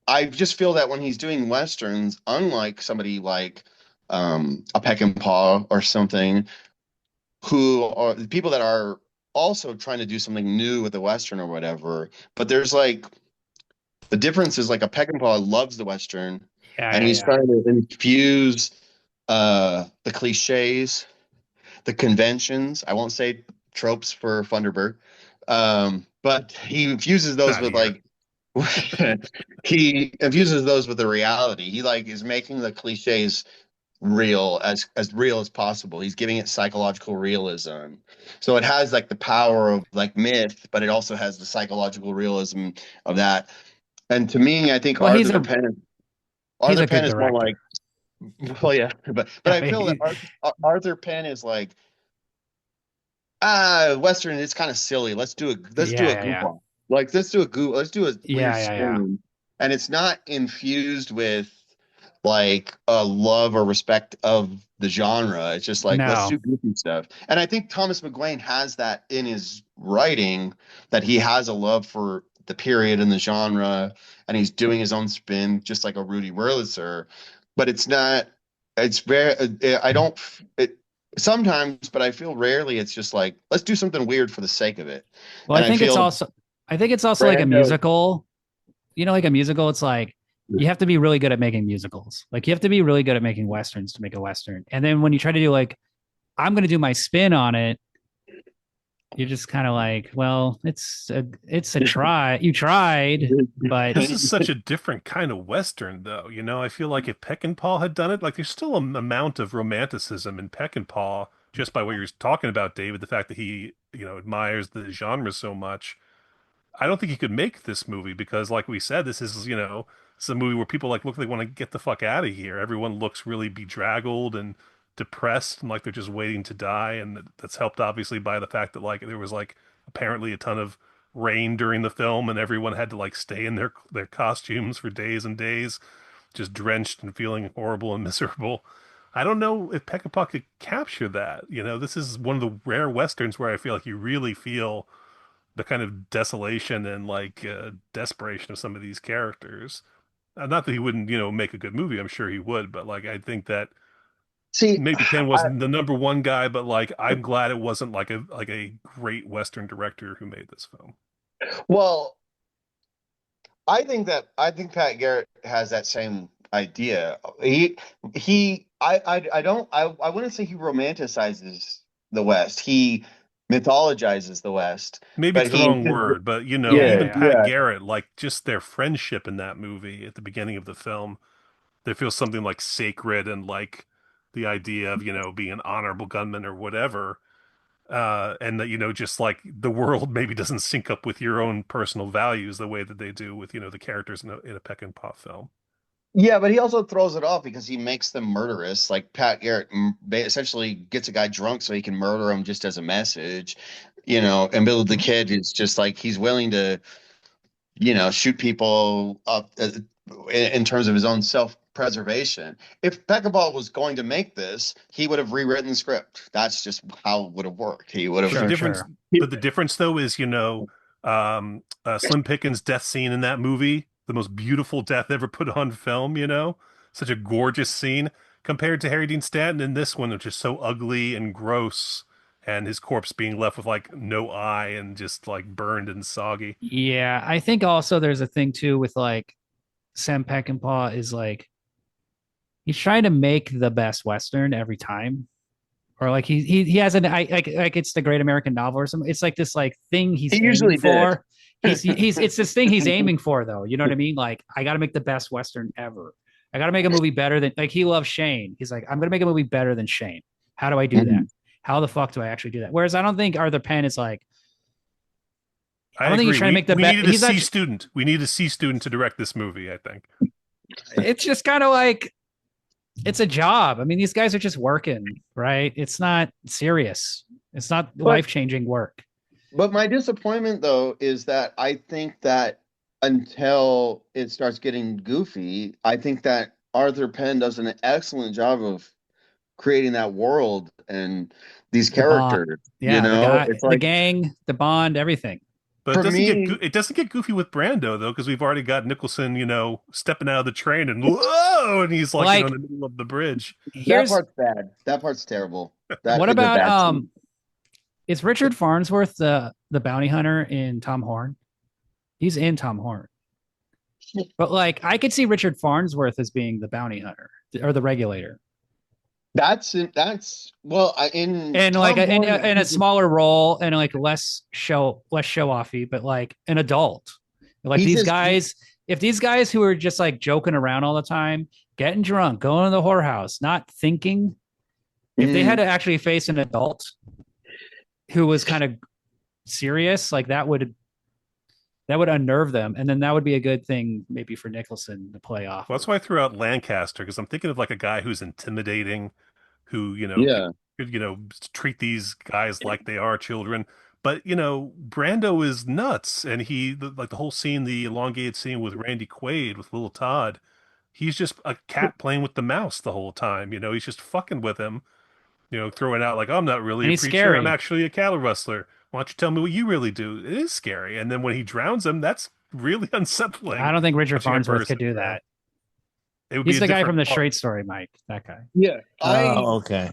I just feel that when he's doing westerns, unlike somebody like a Peckinpah or something, who are the people that are also trying to do something new with the Western or whatever. But there's like the difference is like a Peckinpah loves the Western Yeah, and yeah, he's yeah. trying to infuse the cliches, the conventions. I won't say tropes for Thunderbird, but he infuses those Not with here. like he infuses those with the reality. He like is making the cliches real as possible. He's giving it psychological realism. So it has like the power of like myth, but it also has the psychological realism of that. And to me, I think Well, he's Arthur a Penn good is more director. like well yeah, but I I feel that mean, Arthur Penn is like Western, it's kind of silly. Let's do yeah, a yeah, goof yeah, off. Like let's do a weird yeah, yeah, yeah. spin. And it's not infused with like a love or respect of the genre. It's just like let's No, do goofy stuff. And I think Thomas McGuane has that in his writing, that he has a love for the period and the genre, and he's doing his own spin, just like a Rudy Wurlitzer. But it's not. It's very. I don't. It, sometimes, but I feel rarely it's just like, let's do something weird for the sake of it. well, And I feel I think it's also like a Brando, musical. You know, like a musical, it's like you have to be really good at making musicals. Like you have to be really good at making westerns to make a western. And then when you try to do like, I'm going to do my spin on it, you're just kind of like, well, it's a try. You tried, but This is such a different kind of Western, though. I feel like if Peckinpah had done it, like there's still an amount of romanticism in Peckinpah, just by what you're talking about, David, the fact that he, admires the genre so much. I don't think he could make this movie because, like we said, it's a movie where people like look like they want to get the fuck out of here. Everyone looks really bedraggled and depressed and like they're just waiting to die, and that's helped obviously by the fact that like there was like apparently a ton of rain during the film, and everyone had to like stay in their costumes for days and days, just drenched and feeling horrible and miserable. I don't know if Peckinpah could capture that. This is one of the rare westerns where I feel like you really feel the kind of desolation and like desperation of some of these characters. Not that he wouldn't, make a good movie. I'm sure he would, but like I think that see, maybe Penn I, wasn't the number one guy, but like I'm glad it wasn't like a great Western director who made this film. well, I think Pat Garrett has that same idea. I wouldn't say he romanticizes the West. He mythologizes the West, Maybe but it's the he wrong word, but yeah, yeah, even yeah, Pat yeah. Garrett, like just their friendship in that movie at the beginning of the film, there feels something like sacred and like the idea of, being an honorable gunman or whatever. And that just like the world maybe doesn't sync up with your own personal values the way that they do with the characters in a Peckinpah film. Yeah, but he also throws it off because he makes them murderous. Like Pat Garrett essentially gets a guy drunk so he can murder him just as a message, and Bill the Kid is just like he's willing to, shoot people up in terms of his own self-preservation. If Peckinpah was going to make this, he would have rewritten the script. That's just how it would have worked. He would But the have. sure, difference, sure. but the difference though is, Slim Pickens' death scene in that movie, the most beautiful death ever put on film. Such a gorgeous scene compared to Harry Dean Stanton in this one, which is so ugly and gross, and his corpse being left with like no eye and just like burned and soggy. Yeah, I think also there's a thing too with like Sam Peckinpah is like he's trying to make the best western every time, or like he has like it's the Great American Novel or something. It's like this like thing he's He aiming usually did. for. He's it's this thing he's aiming for though. You know what I mean? Like I got to make the best western ever. I got to make a movie better than like he loves Shane. He's like I'm gonna make a movie better than Shane. How do I do that? Mhm. How the fuck do I actually do that? Whereas I don't think Arthur Penn is like I I don't think he's agree. trying to We make the we best. needed a He's not. C student. We need a C student to direct this movie, I think. It's just kind of like it's a job. I mean, these guys are just working, right? It's not serious. It's not But life changing work. But my disappointment though is that I think that until it starts getting goofy, I think that Arthur Penn does an excellent job of creating that world and these The bond, characters. yeah, the guy, It's the like gang, the bond, everything. But it For doesn't me, it doesn't get goofy with Brando though, because we've already got Nicholson, stepping out of the train and whoa, and he's like, in Like, the middle of the bridge. that here's part's bad. That part's terrible. That what is a about bad scene. is Richard Farnsworth the bounty hunter in Tom Horn? He's in Tom Horn. But like I could see Richard Farnsworth as being the bounty hunter or the regulator. That's well, in And like Tom Horn, in a smaller role and like less show offy, but like an adult. Like he's these just guys, if these guys who are just like joking around all the time, getting drunk, going to the whorehouse, not thinking, if they had to actually face an adult who was kind of serious, like that would unnerve them, and then that would be a good thing maybe for Nicholson to play off. Well, that's why I threw out Lancaster because I'm thinking of like a guy who's intimidating, who yeah. could treat these guys like they are children. But Brando is nuts, and like the whole scene, the elongated scene with Randy Quaid with little Todd, he's just a cat playing with the mouse the whole time. He's just fucking with him. Throwing out like, I'm not really And a he's preacher, I'm scary. actually a cattle rustler. Why don't you tell me what you really do? It is scary. And then when he drowns him, that's really unsettling. I don't think Richard Watching a Farnsworth could person do drown. that. It would be He's a the guy from different the part. Straight Story, Mike. That guy. Yeah. Oh, okay.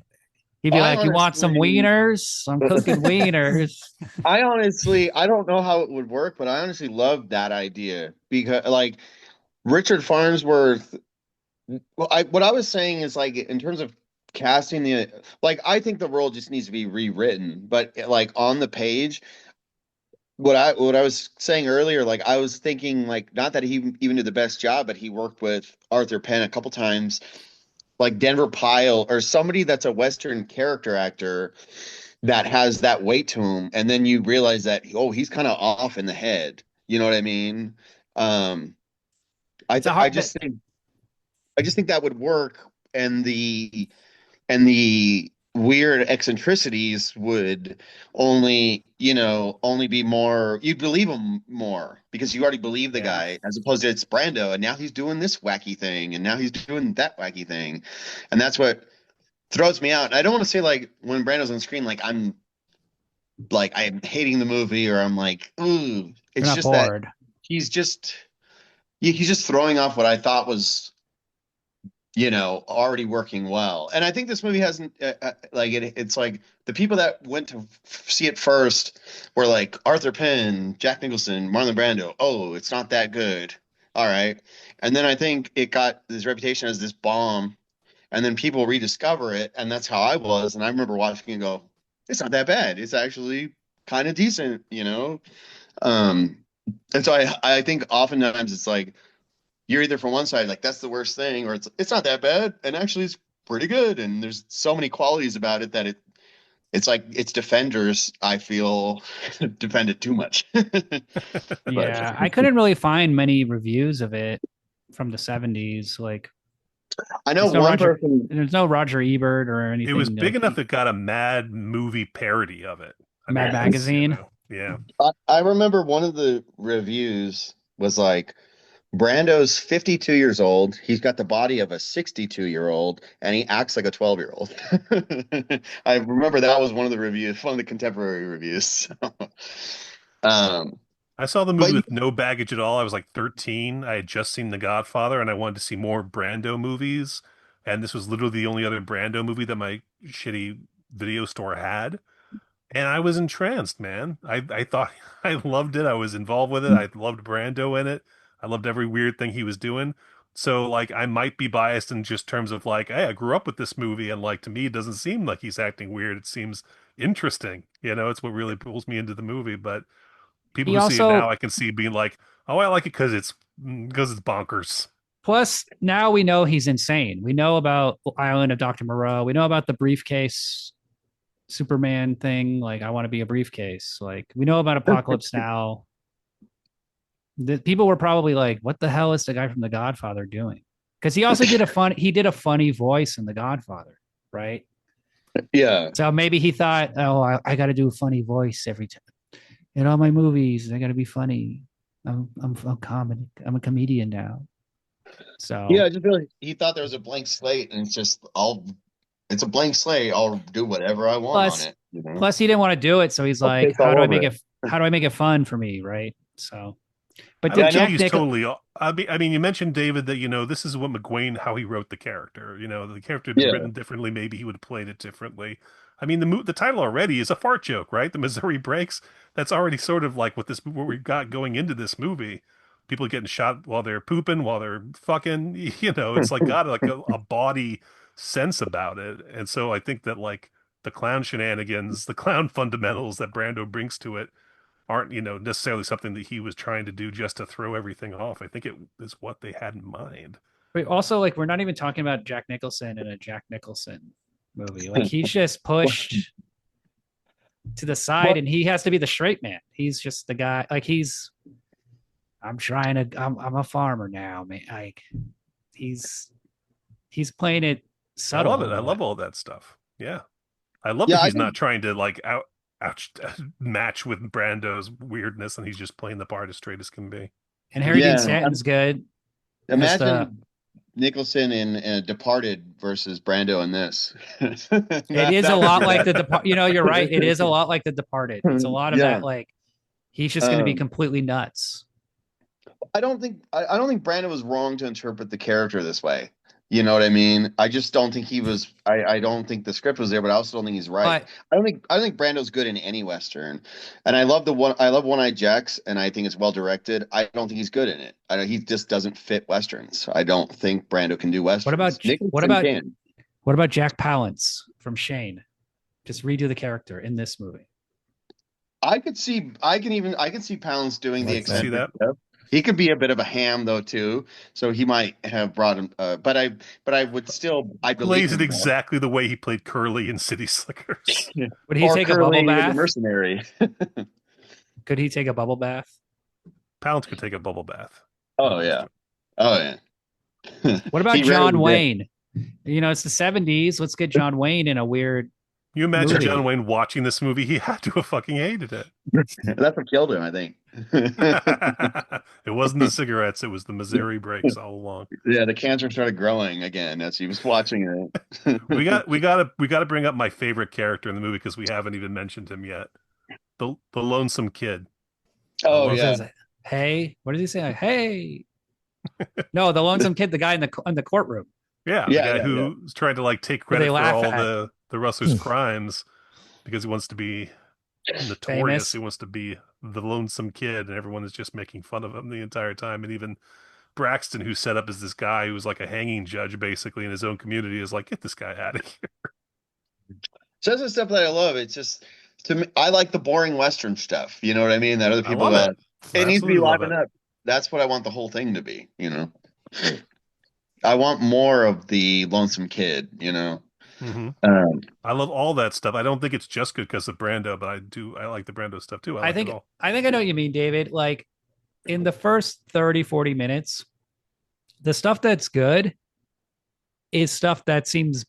He'd be I like, "You want some honestly- wieners? I'm cooking wieners." I don't know how it would work, but I honestly love that idea because, like, Richard Farnsworth. Well, what I was saying is like in terms of casting I think the role just needs to be rewritten, but like on the page, what I was saying earlier, like I was thinking like not that he even did the best job, but he worked with Arthur Penn a couple times, like Denver Pyle or somebody that's a Western character actor that has that weight to him, and then you realize that he's kind of off in the head. You know what I mean? Um, It's a I hard. just think that would work, and the weird eccentricities would only be more, you'd believe him more because you already believe the Yeah. guy, as opposed to it's Brando and now he's doing this wacky thing and now he's doing that wacky thing, and that's what throws me out. I don't want to say like when Brando's on screen I'm hating the movie or I'm like, ooh. You're It's not just that bored. he's just he's just throwing off what I thought was already working well. And I think this movie hasn't it's like the people that went to see it first were like Arthur Penn, Jack Nicholson, Marlon Brando. Oh, it's not that good. All right. And then I think it got this reputation as this bomb, and then people rediscover it, and that's how I was. And I remember watching and go, it's not that bad. It's actually kind of decent. Um, and so I think oftentimes it's like you're either from one side like that's the worst thing, or it's not that bad and actually it's pretty good, and there's so many qualities about it that it's like its defenders, I feel, defend it too much. Yeah, I couldn't really find many reviews of it from the 70s. Like, I know there's no one Roger, person. there's no Roger Ebert or anything. It was big like, enough it got a Mad movie parody of it. Mad Magazine. Yeah. I remember one of the reviews was like, Brando's 52 years old. He's got the body of a 62-year-old, and he acts like a 12-year-old. I remember that was one of the reviews, one of the contemporary reviews. um, I saw the movie But- with no baggage at all. I was like 13. I had just seen The Godfather and I wanted to see more Brando movies. And this was literally the only other Brando movie that my shitty video store had. And I was entranced, man. I thought I loved it. I was involved with it. I loved Brando in it. I loved every weird thing he was doing. So like I might be biased in just terms of like, hey, I grew up with this movie and like to me it doesn't seem like he's acting weird. It seems interesting. It's what really pulls me into the movie. But people He who see it also- now I can see being like, oh, I like it because it's bonkers. Plus, now we know he's insane. We know about Island of Dr. Moreau. We know about the briefcase Superman thing. Like, I want to be a briefcase. Like, we know about Apocalypse Now. The people were probably like, "What the hell is the guy from The Godfather doing?" Because he also did a funny voice in The Godfather, right? yeah. So maybe he thought, "Oh, I got to do a funny voice every time in all my movies. I got to be funny. I'm a comedy. I'm a comedian now." So Yeah, I just feel like he thought there was a blank slate, and it's a blank slate. I'll do whatever I want Plus- on it. Plus, he didn't want to do it, so he's I'll like, piss all "How do I over make it." it? how do I make it fun for me, right? So, but I did don't think Jack he's Nicholson? totally. I mean, you mentioned David that this is what McGuane how he wrote the character. The character had been Yeah. written differently. Maybe he would have played it differently. I mean, the title already is a fart joke, right? The Missouri Breaks. That's already sort of like what we got going into this movie. People getting shot while they're pooping, while they're fucking. It's like got like a body sense about it. And so I think that like the clown shenanigans, the clown fundamentals that Brando brings to it aren't necessarily something that he was trying to do just to throw everything off. I think it is what they had in mind. But also, like, we're not even talking about Jack Nicholson in a Jack Nicholson movie. Like, he's just pushed to the side, Well, and he has to be the straight man. He's just the guy. Like, I'm trying to. I'm a farmer now, man. Like, he's playing it I subtle love it. in I a way. love all that stuff. Yeah, I love yeah, that I he's think not trying to like ouch match with Brando's weirdness, and he's just playing the part as straight as can be. And Harry Dean yeah. Stanton's good as the. Imagine Nicholson in Departed versus Brando in this. It is a lot like the Depart. You're right. It is a lot like the Departed. It's a lot of Yeah. that. Like, he's just going to be Um, completely nuts. I don't think Brando was wrong to interpret the character this way. You know what I mean? I just don't think he was. I don't think the script was there, but I also don't think he's right. But I don't think Brando's good in any Western, and I love the one. I love One Eye Jacks, and I think it's well directed. I don't think he's good in it. He just doesn't fit Westerns. I don't think Brando can do what Westerns. about what Nicholson about can. what about Jack Palance from Shane? Just redo the character in this movie. I could see. I can see Pounds doing the Like that. See eccentric that? stuff. He could be a bit of a ham though too, so he might have brought him. But I would still. I believe Plays it him more. exactly the way he played Curly in City Slickers. Would he Or take a bubble Curly, the bath? mercenary. Could he take a bubble bath? Pounds could take a bubble bath. Oh yeah. Oh yeah. What about He John rarely did. Wayne? It's the 70s. Let's get John Wayne in a weird You imagine movie. John Wayne watching this movie? He had to have fucking hated it. That's what killed him, I think. It wasn't the cigarettes; it was the Missouri Breaks all along. Yeah, the cancer started growing again as he was watching it. We got to bring up my favorite character in the movie because we haven't even mentioned him yet. The lonesome kid. Oh What yeah. says, hey, what does he say? Hey, no, the lonesome kid, the guy in the courtroom. Yeah, the Yeah, guy yeah, yeah. who's trying to like take Where they credit for laugh all at. the wrestler's crimes because he wants to be notorious. Famous. He wants to be the lonesome kid, and everyone is just making fun of him the entire time. And even Braxton, who's set up as this guy who's like a hanging judge basically in his own community, is like, get this guy out of here. So that's the stuff that I love. It's just to me, I like the boring Western stuff. You know what I mean? That other I people love it. it needs to be Absolutely love livened it. up. That's what I want the whole thing to be, you know. I want more of the lonesome kid, you know. hmm Um, I love all that stuff. I don't think it's just good because of Brando, but I like the Brando stuff too. I I like it think all. I think I know what you mean, David. Like, in the first 30, 40 minutes, the stuff that's good is stuff that seems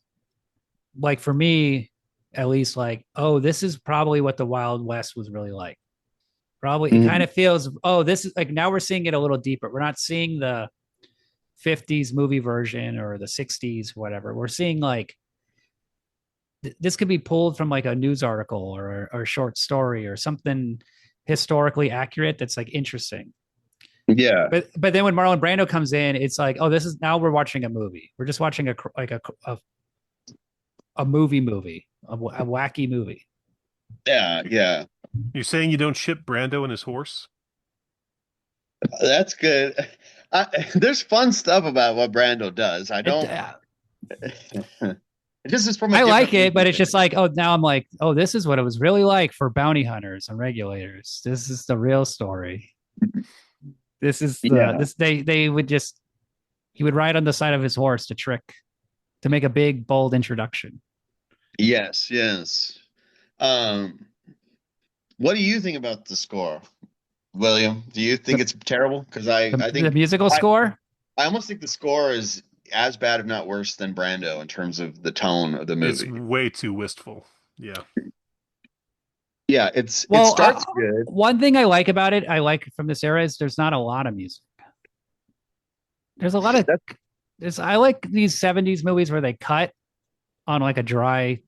like, for me at least, like, oh, this is probably what the Wild West was really like. Probably it kind Mhm. of feels, oh, this is like, now we're seeing it a little deeper. We're not seeing the 50s movie version or the 60s, whatever. We're seeing like this could be pulled from like a news article or a short story or something historically accurate that's like interesting. Yeah. But then when Marlon Brando comes in, it's like, oh, this is, now we're watching a movie. We're just watching a movie, a wacky movie. Yeah, yeah. You're saying you don't ship Brando and his horse? That's good. There's fun stuff about what Brando does. I don't. This is from a I like different it, but it's movie. just like, oh, now I'm like, oh, this is what it was really like for bounty hunters and regulators. This is the real story. This is Yeah. they would just, he would ride on the side of his horse to make a big bold introduction. Yes, yes. What do you think about the score, William? Do you think it's terrible? Because I The think musical I, score. I almost think the score is as bad, if not worse, than Brando in terms of the tone of the It's movie. way too wistful. Yeah. Yeah, it Well, starts good. one thing I like about it, I like from this era, is there's not a lot of music. There's a lot of I like these 70s movies where they cut on like a dry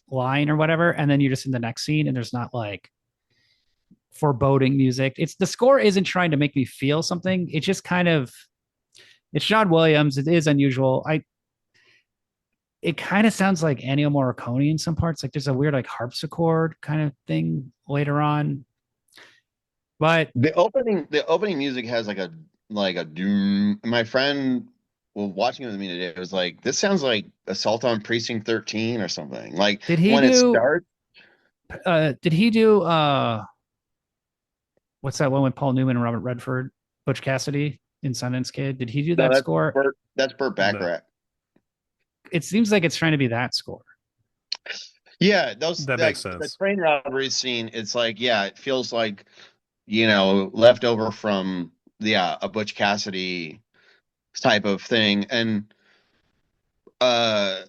line or whatever, and then you're just in the next scene and there's not like foreboding music. It's the score isn't trying to make me feel something. It's just kind of it's John Williams. It is unusual. It kind of sounds like Ennio Morricone in some parts. Like there's a weird like harpsichord kind of thing later on. But the opening music has like a doom. My friend was watching it with me today. It was like, this sounds like Assault on Precinct 13 or something. Like did he when it do starts. did he do what's that one with Paul Newman and Robert Redford, Butch Cassidy in Sundance Kid? Did he do No, that score? That's Burt Bacharach. It seems like it's trying to be that score. Yeah, That makes sense. the train robbery scene. It's like, yeah, it feels like, left over from a Butch Cassidy type of thing. And I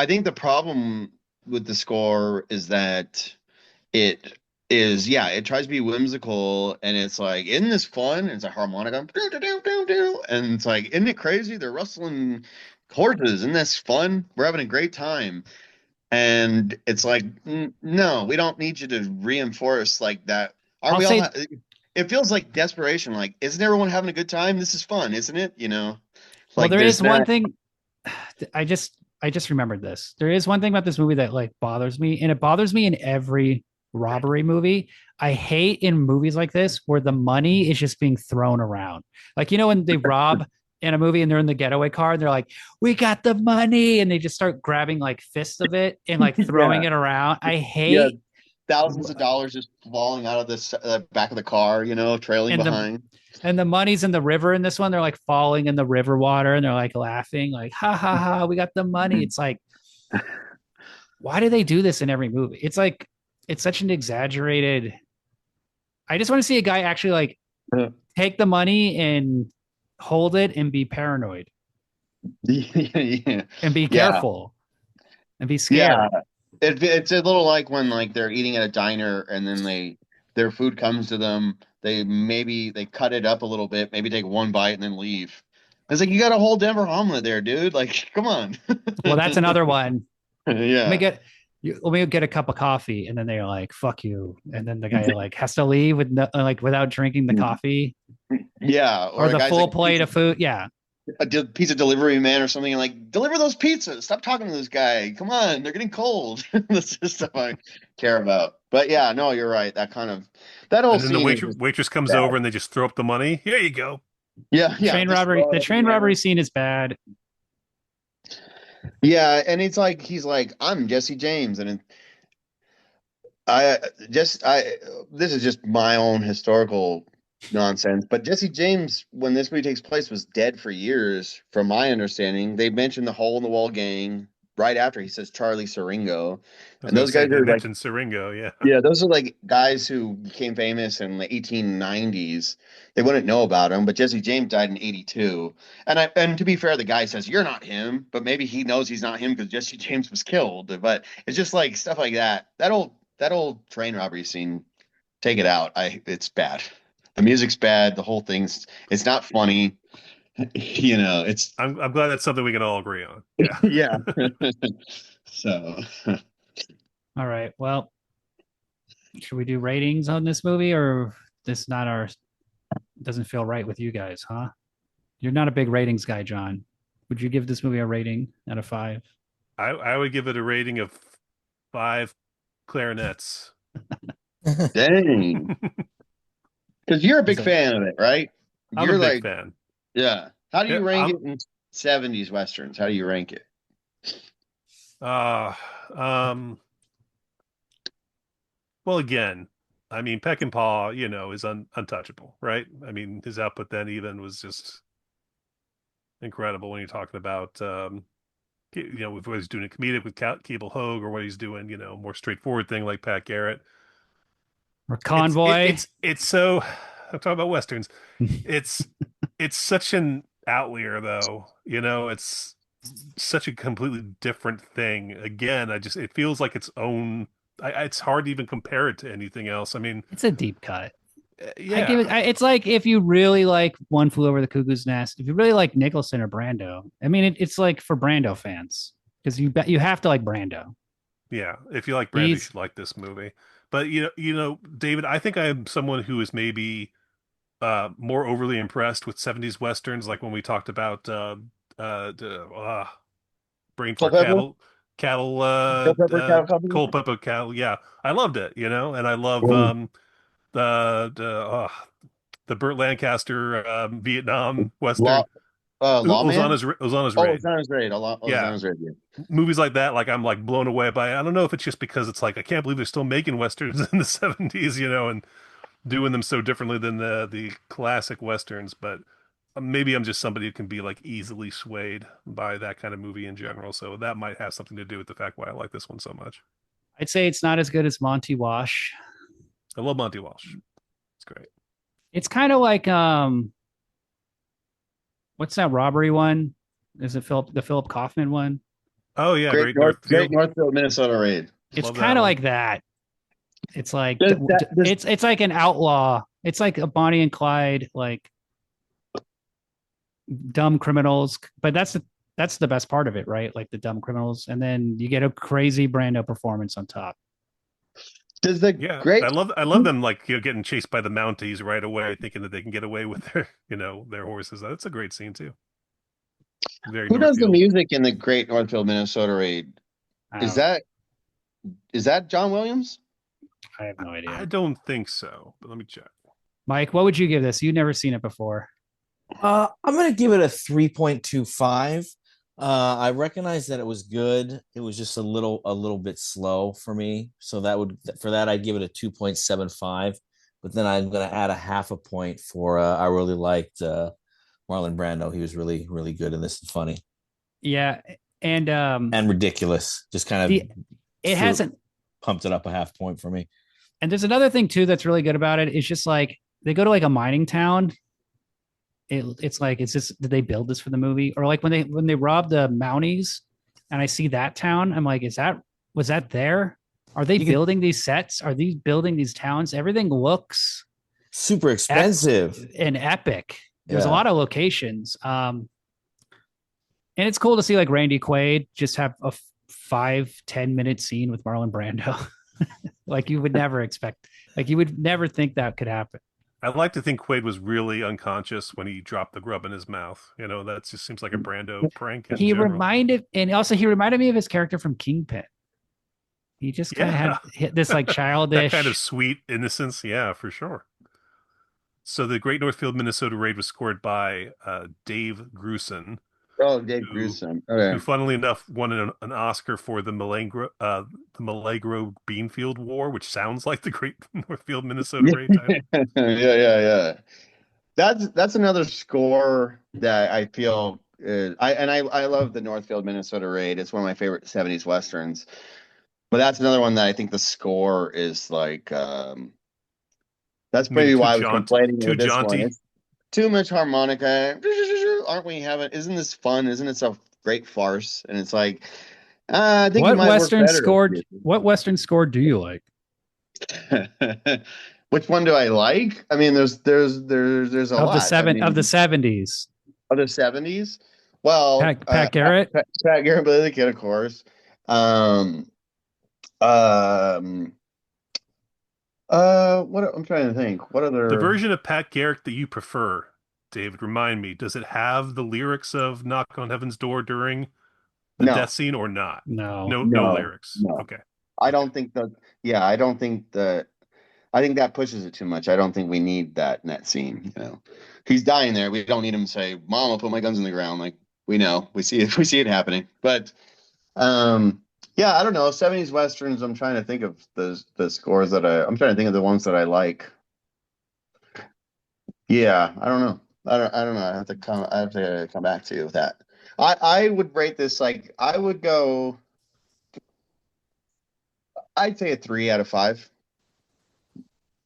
think the problem with the score is that it it tries to be whimsical, and it's like, isn't this fun? And it's a harmonica, and it's like, isn't it crazy? They're rustling horses, isn't this fun? We're having a great time. And it's like, no, we don't need you to reinforce like that. Aren't I'll we say all? It feels like desperation. Like, isn't everyone having a good time? This is fun, isn't it? well, Like there there's is one not. thing. I just remembered this. There is one thing about this movie that like bothers me, and it bothers me in every robbery movie. I hate in movies like this where the money is just being thrown around. Like when they rob in a movie and they're in the getaway car and they're like, "We got the money," and they just start grabbing like fists of it and like throwing Yeah, it around. I yeah, hate thousands of dollars just falling out of the back of the car, trailing and behind. the money's in the river in this one. They're like falling in the river water and they're like laughing, like, ha ha ha, we got the money. It's like, why do they do this in every movie? It's like it's such an exaggerated. I just want to see a guy actually like Yeah. take the money and hold it and be paranoid Yeah, and be yeah, careful and be yeah. scared. It's a little like when like they're eating at a diner and then their food comes to them. They cut it up a little bit, maybe take one bite and then leave. It's like, you got a whole Denver omelet there, dude. Like, come on. Well, that's another one. Let me Yeah. get a cup of coffee, and then they're like, "Fuck you," and then the guy like has to leave with no, like without drinking the coffee Yeah. or Or a the guy's full like plate of food. Yeah, pizza delivery man or something, and like, deliver those pizzas. Stop talking to this guy. Come on, they're getting cold. That's just stuff I care about. But yeah, no, you're right. That whole And then the scene is just waitress comes bad. over and they just throw up the money. Here you go. Yeah, yeah. train Just robbery. throw The it up in train the robbery air. scene is bad. Yeah, and he's like, I'm Jesse James, and I just I this is just my own historical nonsense, but Jesse James, when this movie takes place, was dead for years, from my understanding. They mentioned the Hole in the Wall gang right after he says Charlie Siringo, I was and going to those say, guys they are like, mentioned Siringo. Yeah. yeah, those are like guys who became famous in the 1890s. They wouldn't know about him, but Jesse James died in 82. And to be fair, the guy says, you're not him, but maybe he knows he's not him because Jesse James was killed. But it's just like stuff like that. That old train robbery scene, take it out. It's bad. The music's bad. The whole it's not funny. It's I'm glad that's something we can all agree on. Yeah. yeah. So All right. Well, should we do ratings on this movie, or this not our doesn't feel right with you guys, huh? You're not a big ratings guy, John. Would you give this movie a rating out of 5? I would give it a rating of 5 clarinets. dang. Because you're a big So, fan of it, right? I'm a You're big like, fan. yeah. How do Yeah, you rank it in 70s westerns? How do you rank it? uh, um, well, again, I mean, Peck and Paw, is untouchable, right? I mean, his output then even was just incredible when you're talking about, with what he's doing a comedic with Cable Hogue, or what he's doing, more straightforward thing like Pat Garrett. or It's it, Convoy. it's so. I'm talking about westerns. It's it's such an outlier, though. It's such a completely different thing. Again, it feels like its own. It's hard to even compare it to anything else. I mean, It's a deep cut. I give it. yeah, It's like if you really like One Flew Over the Cuckoo's Nest, if you really like Nicholson or Brando. I mean, it's like for Brando fans because you have to like Brando. Yeah, if you like Brando, you He's should like this movie. But David, I think I am someone who is maybe more overly impressed with 70s westerns, like when we talked about brain fart Culpepper, cattle Culpepper Cattle Company. Culpeper cattle. Yeah, I loved it, and I love Mm. the Burt Lancaster Vietnam Law, western. Lawman. Ozana's Oh, Raid. Ozana's Raid. Yeah, Ozana's Raid. Yeah. movies like that, like I'm like blown away by. I don't know if it's just because it's like I can't believe they're still making westerns in the 70s, and doing them so differently than the classic westerns, but maybe I'm just somebody who can be like easily swayed by that kind of movie in general. So that might have something to do with the fact why I like this one so much. I'd say it's not as good as Monty Wash. I love Monty Walsh. It's great. It's kind of like what's that robbery one? Is it Philip Kaufman one? Oh yeah, Great Northfield. Great Northfield, Minnesota Raid. It's Love kind that of one. like that. It's like Does it's like an outlaw. It's like a Bonnie and Clyde, like dumb criminals. But that's the best part of it, right? Like the dumb criminals, and then you get a crazy Brando performance on top. the Yeah, great I love them like getting chased by the Mounties right away, thinking that they can get away with their their horses. That's a great scene too. Very who does the Northfield. music in the Great Northfield, Minnesota Raid? Is I that John Williams? have no idea. I don't think so, but let me check. Mike, what would you give this? You've never seen it before. I'm gonna give it a 3.25. I recognize that it was good. It was just a little bit slow for me. So for that I'd give it a 2.75. But then I'm gonna add a half a point for I really liked Marlon Brando. He was really, really good in this and funny Yeah, and and ridiculous. Just kind the of it hasn't. pumped it up a half point for me. And there's another thing too that's really good about it. It's just like they go to like a mining town. It's like it's just did they build this for the movie or like when they rob the Mounties and I see that town, I'm like, was that there? Are they You can building these sets? Are these building these towns? Everything looks super expensive. and epic. There's a Yeah. lot of locations. And it's cool to see like Randy Quaid just have a 5-10 minute scene with Marlon Brando. Like you would never expect, like you would never think that could happen. I'd like to think Quaid was really unconscious when he dropped the grub in his mouth. That just seems like a Brando prank in He general. reminded, and also he reminded me of his character from Kingpin. He just kind of had this like that childish, kind of sweet innocence. Yeah, for sure. So the Great Northfield, Minnesota Raid was scored by Dave Grusin, Oh, Dave who, Grusin. who, Okay. funnily enough, won an Oscar for the Milagro Beanfield War, which sounds like the Great Northfield, Minnesota Raid title. Yeah. That's another score that I feel I love the Northfield, Minnesota Raid. It's one of my favorite 70s westerns. But that's another one that I think the score is like that's Maybe maybe too why I was complaining too with this one. jaunty. It's too much harmonica. Aren't we having isn't this fun? Isn't it a great farce? And it's like I think it might work better. What Western score do you like? Which one do I like? I mean, there's a Of lot. the 70s. Of the 70s. Well, Pat Garrett. Pat Garrett, Billy the Kid, of course. What I'm trying to think. What other The version of Pat Garrett that you prefer, David, remind me, does it have the lyrics of Knock on Heaven's Door during the No. death scene or not? No. No lyrics. No. Okay. I don't think I think that pushes it too much. I don't think we need that in that scene. He's dying there. We don't need him to say, "Mom, I'll put my guns in the ground." Like we know, we see it happening. But yeah, I don't know. 70s westerns. I'm trying to think of the scores I'm trying to think of the ones that I like. Yeah, I don't know. I don't know. I have to come back to you with that. I would rate this like I'd say a 3 out of 5.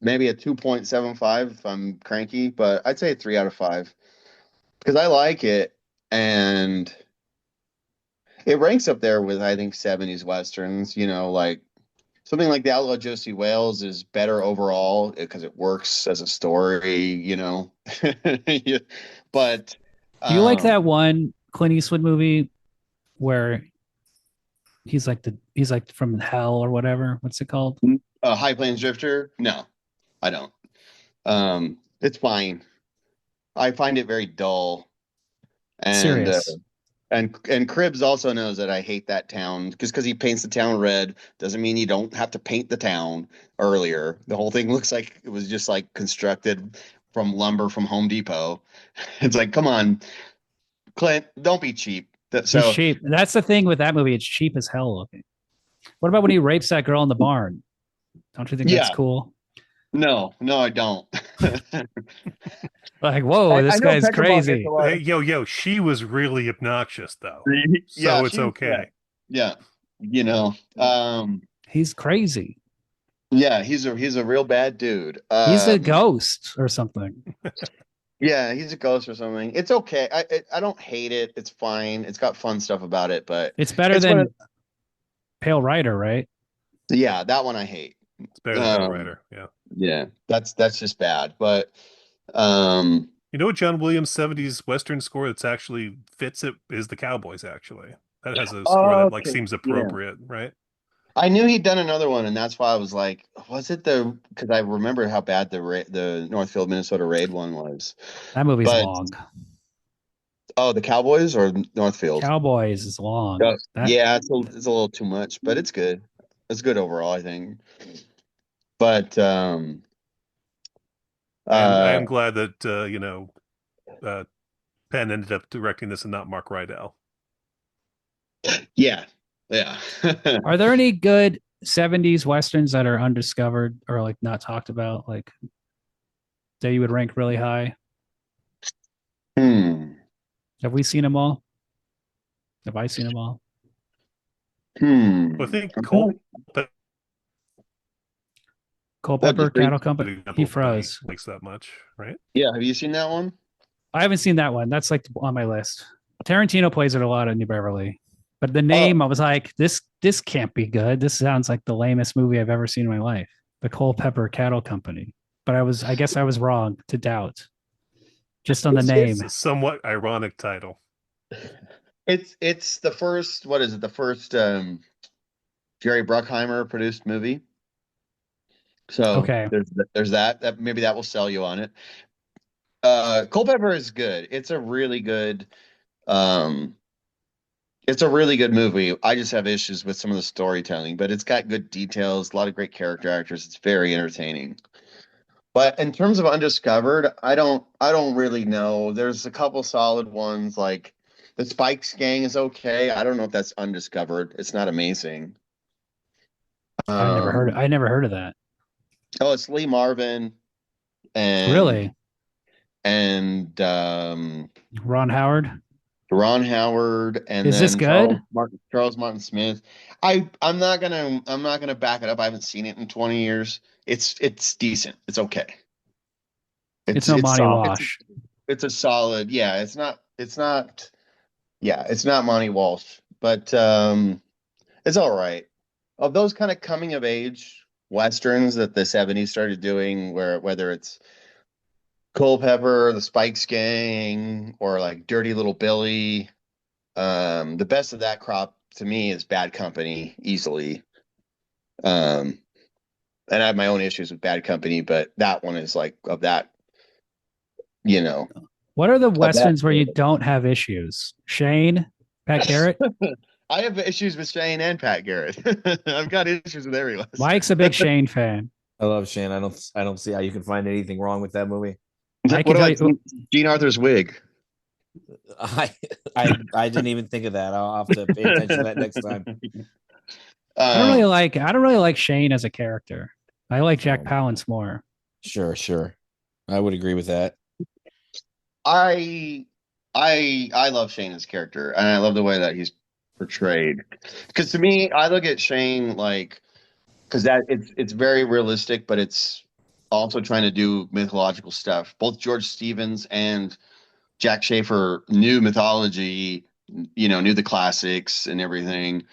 Maybe a 2.75 if I'm cranky, but I'd say a 3 out of 5 because I like it and it ranks up there with I think 70s westerns. Like something like The Outlaw Josie Wales is better overall because it works as a story. Yeah. But Do you like that one Clint Eastwood movie where he's like from hell or whatever. What's it called? High Plains Drifter? No, I don't. It's fine. I find it very dull, and Serious. and Cribbs also knows that I hate that town just because he paints the town red doesn't mean you don't have to paint the town earlier. The whole thing looks like it was just like constructed from lumber from Home Depot. It's like, come on, Clint, don't be cheap. He's So cheap. That's the thing with that movie. It's cheap as hell looking. What about when he rapes that girl in the barn? Don't you think that's yeah, cool? no, I don't. Like, whoa, I this know guy's Peckerball gets a crazy. lot Hey, of. yo, she was really obnoxious though, Yeah, so it's okay. yeah, you know, He's crazy. yeah, he's a real bad dude. He's a ghost or something. Yeah, he's a ghost or something. It's okay. I don't hate it. It's fine. It's got fun stuff about it, but It's better it's one of than Pale Rider, right? yeah, that one I hate. It's better than Pale Um, Rider. Yeah. yeah, that's just bad. But um, You know what John Williams' 70s Western score that's actually fits it is the Cowboys, actually. That has a score that like okay, seems yeah. appropriate, right? I knew he'd done another one, and that's why I was like, was it the? Because I remember how bad the Northfield, Minnesota raid one was. That movie's But long. oh, the Cowboys or Northfield? Cowboys is long. That Yeah, it's a little too much, but it's good. It's good overall, I think. But I am uh, glad that uh, Penn ended up directing this and not Mark Rydell. yeah, yeah. are there any good 70s westerns that are undiscovered or like not talked about, like that you would rank really high? Hmm. Have we seen them all? Have I seen them all? Well, I Hmm. think Cole Culpepper, Just brief. Cattle good Company. He example of he froze. likes that much, right? Yeah, have you seen that one? I haven't seen that one. That's like on my list. Tarantino plays it a lot in New Beverly, but the Oh, name I was like, this can't be good. This sounds like the lamest movie I've ever seen in my life. The Culpepper Cattle Company. But I guess I was wrong to doubt just on the It's name. a somewhat ironic title. it's the first. What is it? The first Jerry Bruckheimer produced movie. So Okay, there's that. That maybe that will sell you on it. Culpepper is good. Um it's a really good movie. I just have issues with some of the storytelling, but it's got good details, a lot of great character actors. It's very entertaining. But in terms of undiscovered, I don't really know. There's a couple solid ones like the Spikes Gang is okay. I don't know if that's undiscovered. It's not amazing. Um I never heard of that. oh, it's Lee Marvin and Really, and Ron Howard. Ron Howard and Is this then good? Charles Martin Smith. I'm not gonna back it up. I haven't seen it in 20 years. It's decent. It's okay. It's It's no it's Monty solid. Wash. It's a solid. Yeah, it's not Monty Walsh, but it's all right. Of those kind of coming of age westerns that the 70s started doing, where whether it's Culpeper, the Spikes Gang, or like Dirty Little Billy. The best of that crop to me is Bad Company, easily. Um, and I have my own issues with Bad Company, but that one is like of that, you know, What are the of that. westerns where you don't have issues? Shane, Pat Garrett. I have issues with Shane and Pat Garrett. I've got issues with every Mike's a Western. big Shane fan. I love Shane. I don't see how you can find anything wrong with that movie. I can What tell about you. Gene Arthur's wig? I I didn't even think of that. I'll have to pay attention to that next time. Um, I don't really like Shane as a character. I like Jack Um, Palance more. sure. I would agree with that. I I love Shane as a character, and I love the way that he's portrayed. Because to me, I look at Shane like because that it's very realistic, but it's also trying to do mythological stuff. Both George Stevens and Jack Schaefer knew mythology, knew the classics and everything.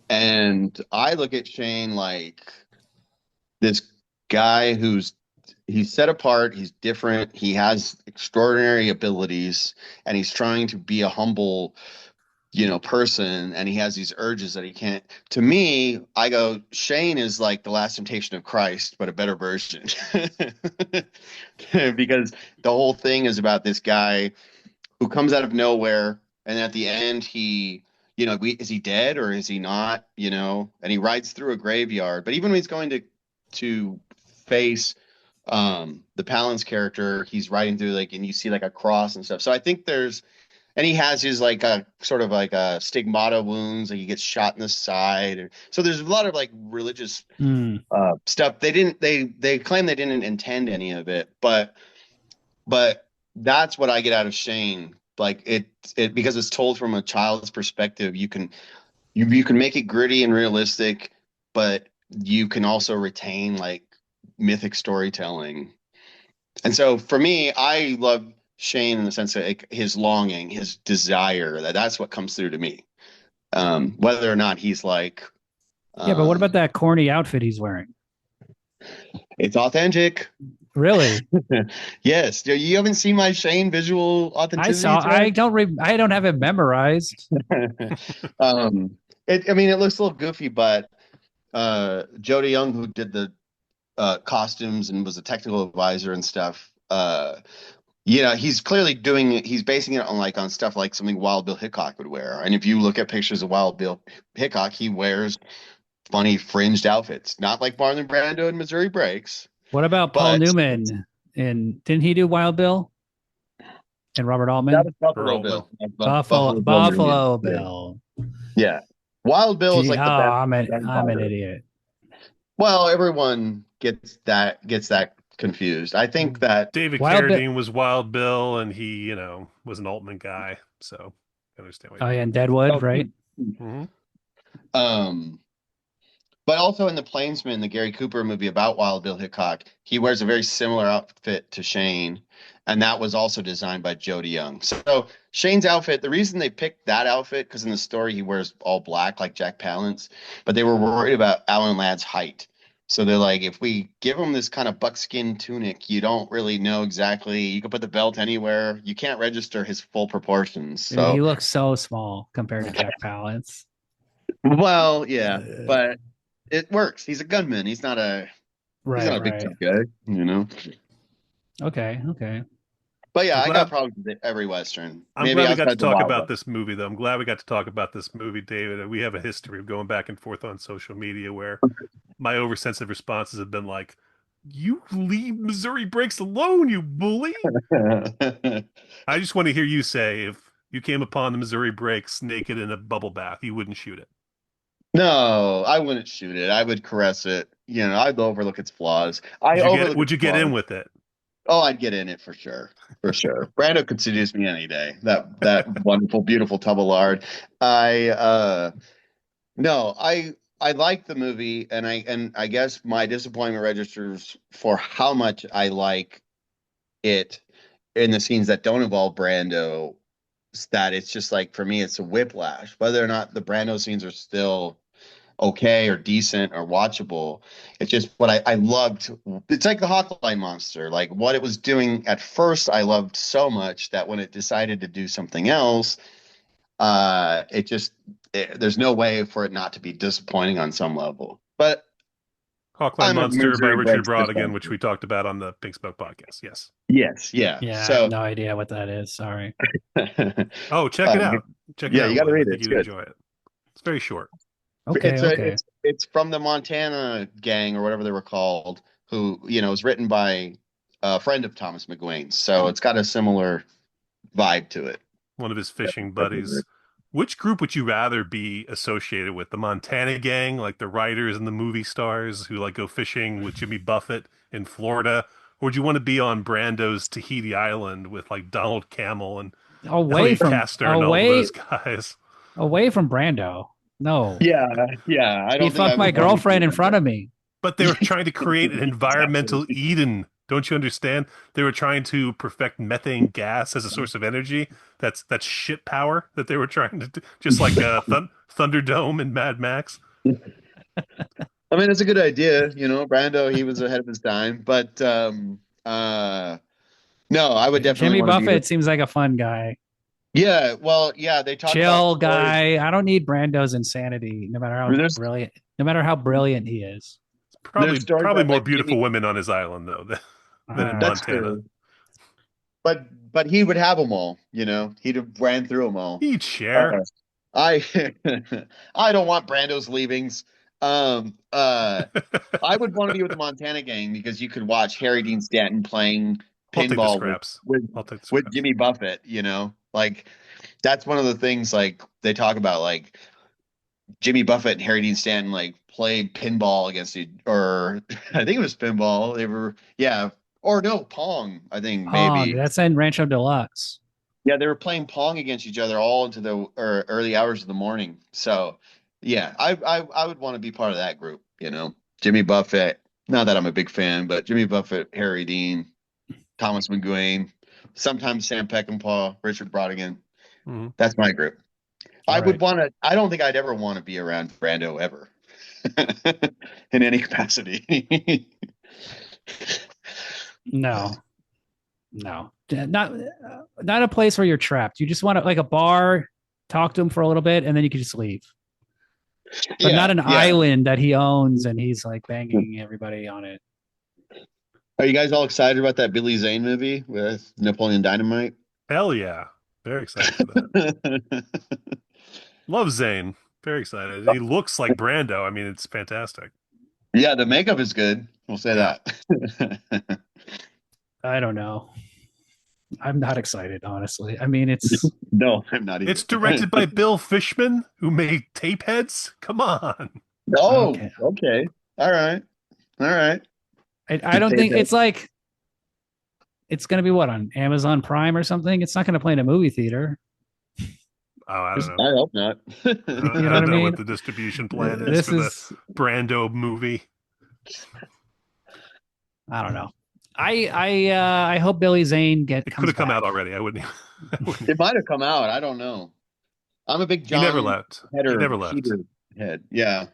And I look at Shane like this guy he's set apart, he's different, he has extraordinary abilities, and he's trying to be a humble person, and he has these urges that he can't. To me, I go, Shane is like the Last Temptation of Christ, but a better version. Because the whole thing is about this guy who comes out of nowhere, and at the end is he dead or is he not? And he rides through a graveyard. But even when he's going to face the Palin's character, he's riding through and you see a cross and stuff. So I think and he has his a sort of stigmata wounds, he gets shot in the side. So there's a lot of religious stuff. They claim they didn't intend any of it, but that's what I get out of Shane. It because it's told from a child's perspective. You can make it gritty and realistic, but you can also retain mythic storytelling. And so for me, I love Shane in the sense that his longing, his desire, that's what comes through to me. Whether or not he's yeah, but what about that corny outfit he's wearing? It's authentic. Really? Yes. You haven't seen my Shane visual authenticity? I don't have it memorized. It looks a little goofy, but Jody Young, who did the costumes and was a technical advisor and stuff, he's clearly he's basing it on stuff like something Wild Bill Hickok would wear. And if you look at pictures of Wild Bill Hickok, he wears funny fringed outfits, not like Marlon Brando in Missouri Breaks. What about Paul Newman? And didn't he do Wild Bill? And Robert Altman? That was Buffalo Bill. Buffalo Bill. Yeah. Wild Bill is the best. I'm an idiot. Well, everyone gets that confused. I think that David Carradine was Wild Bill, and he, was an Altman guy. So I understand. What and Deadwood, right? Mm-hmm. But also in The Plainsman, the Gary Cooper movie about Wild Bill Hickok, he wears a very similar outfit to Shane, and that was also designed by Jody Young. So Shane's outfit, the reason they picked that outfit, because in the story he wears all black like Jack Palance, but they were worried about Alan Ladd's height. So they're like, if we give him this kind of buckskin tunic, you don't really know exactly. You can put the belt anywhere. You can't register his full proportions. So he looks so small compared to Jack Palance. Well, yeah, but it works. He's a gunman. He's not a big tough guy, Okay. But yeah, I got problems with every Western. I'm glad we got to talk about this movie, though. I'm glad we got to talk about this movie, David. We have a history of going back and forth on social media where my oversensitive responses have been like, "You leave Missouri Breaks alone, you bully." I just want to hear you say, if you came upon the Missouri Breaks naked in a bubble bath, you wouldn't shoot it. No, I wouldn't shoot it. I would caress it. I'd overlook its flaws. Would you get in with it? Oh, I'd get in it for sure. For sure. Brando could seduce me any day. That wonderful, beautiful tub of lard. I like the movie, and I guess my disappointment registers for how much I like it in the scenes that don't involve Brando. That it's just for me, it's a whiplash. Whether or not the Brando scenes are still okay or decent or watchable, it's just what I loved. It's like the Hawkline monster, what it was doing at first I loved so much that when it decided to do something else, there's no way for it not to be disappointing on some level. But Hawkline Monster by Richard Brodigan, which we talked about on the Pink Smoke podcast. Yes. Yeah. So, I have no idea what that is. Sorry. Oh, check it out. You got to read it. You enjoy it. It's very short. Okay. It's from the Montana gang or whatever they were called, who was written by a friend of Thomas McGuane's. So it's got a similar vibe to it. One of his fishing buddies. Which group would you rather be associated with? The Montana gang, like the writers and the movie stars who go fishing with Jimmy Buffett in Florida? Or would you want to be on Brando's Tahiti Island with Donald Camel and Elliot Kastner and all those guys? Away from Brando. No. Yeah. I don't. He fucked my girlfriend in front of me. But they were trying to create an environmental Eden. Don't you understand? They were trying to perfect methane gas as a source of energy. That's shit power that they were trying to do, just like Thunderdome and Mad Max. I mean, it's a good idea. Brando, he was ahead of his time. But no, I would definitely. Jimmy Buffett seems like a fun guy. Yeah, well, yeah, they talk Chill about stories. guy. I don't need Brando's insanity, no matter how There's brilliant, no matter how brilliant he is. there's stories Probably that more like beautiful Jimmy. women on his island though All than in right. That's Montana. true. But he would have them all, he'd have ran through them all. He'd Uh, share. I I don't want Brando's leavings. Um, uh, I would want to be with the Montana gang because you could watch Harry Dean Stanton playing I'll take the pinball with scraps. with I'll take the with scraps. Jimmy Buffett. Like that's one of the things like they talk about like Jimmy Buffett and Harry Dean Stanton like played pinball against each, or I think it was pinball. They were yeah, or no Pong. I think Pong. maybe That's in Rancho Deluxe. yeah, they were playing Pong against each other all into the early hours of the morning. So yeah, I would want to be part of that group. Jimmy Buffett. Not that I'm a big fan, but Jimmy Buffett, Harry Dean, Thomas McGuane, sometimes Sam Peckinpah, Richard Brodigan. Mhm. That's my group. I All would right. want to. I don't think I'd ever want to be around Brando ever, in any capacity. No, no, not a place where you're trapped. You just want to like a bar, talk to him for a little bit, and then you can just leave. But Yeah, not an yeah. island that he owns and he's like banging everybody on it. Are you guys all excited about that Billy Zane movie with Napoleon Dynamite? Hell yeah. Very excited for that. Love Zane. Very excited. He looks like Brando. I mean, it's fantastic. Yeah, the makeup is good. We'll say Yeah. that. I don't know. I'm not excited, honestly. I mean, it's No, I'm not either. It's directed by Bill Fishman, who made Tapeheads. Come on. Oh, okay. okay. All right. All right. I don't think it's like it's going to be what on Amazon Prime or something. It's not going to play in a movie theater. Oh, I don't know. I hope not. I You know what don't I know mean? what the distribution plan is This for the is Brando movie. I don't know. I hope Billy Zane It could comes have come back. out already. I wouldn't. It might have come out. I don't know. I'm a big He never John left. He never left. Heater head. Yeah.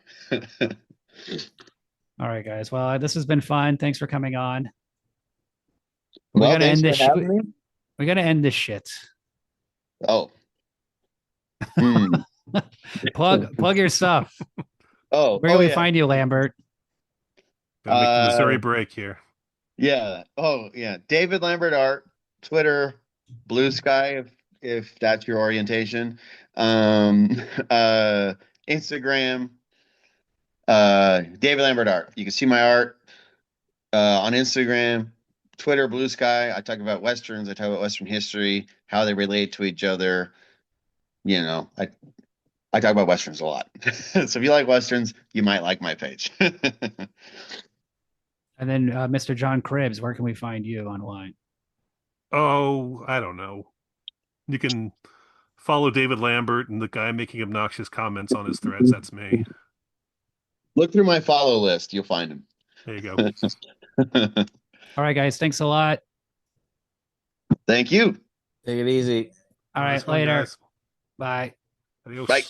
All right, guys. Well, this has been fun. Thanks for coming on. We Well, gotta thanks end for this. having me. We gotta end this shit. Oh. Hmm. Plug your stuff. Oh, Where can we yeah. find you, Lambert? Gotta make the Missouri Uh, break here. yeah. Oh, yeah. David Lambert Art, Twitter, Blue Sky, if that's your orientation. Um, uh, Instagram, David Lambert Art. You can see my art on Instagram, Twitter, Blue Sky. I talk about westerns. I talk about Western history, how they relate to each other. I talk about westerns a lot. So if you like westerns, you might like my page. And then Mr. John Cribbs, where can we find you online? Oh, I don't know. You can follow David Lambert and the guy making obnoxious comments on his threads. That's me. Look through my follow list. You'll find him. There you go. All right, guys. Thanks a lot. Thank you. Take it easy. All Nice right, one, later. guys. Bye. Adios. Bye.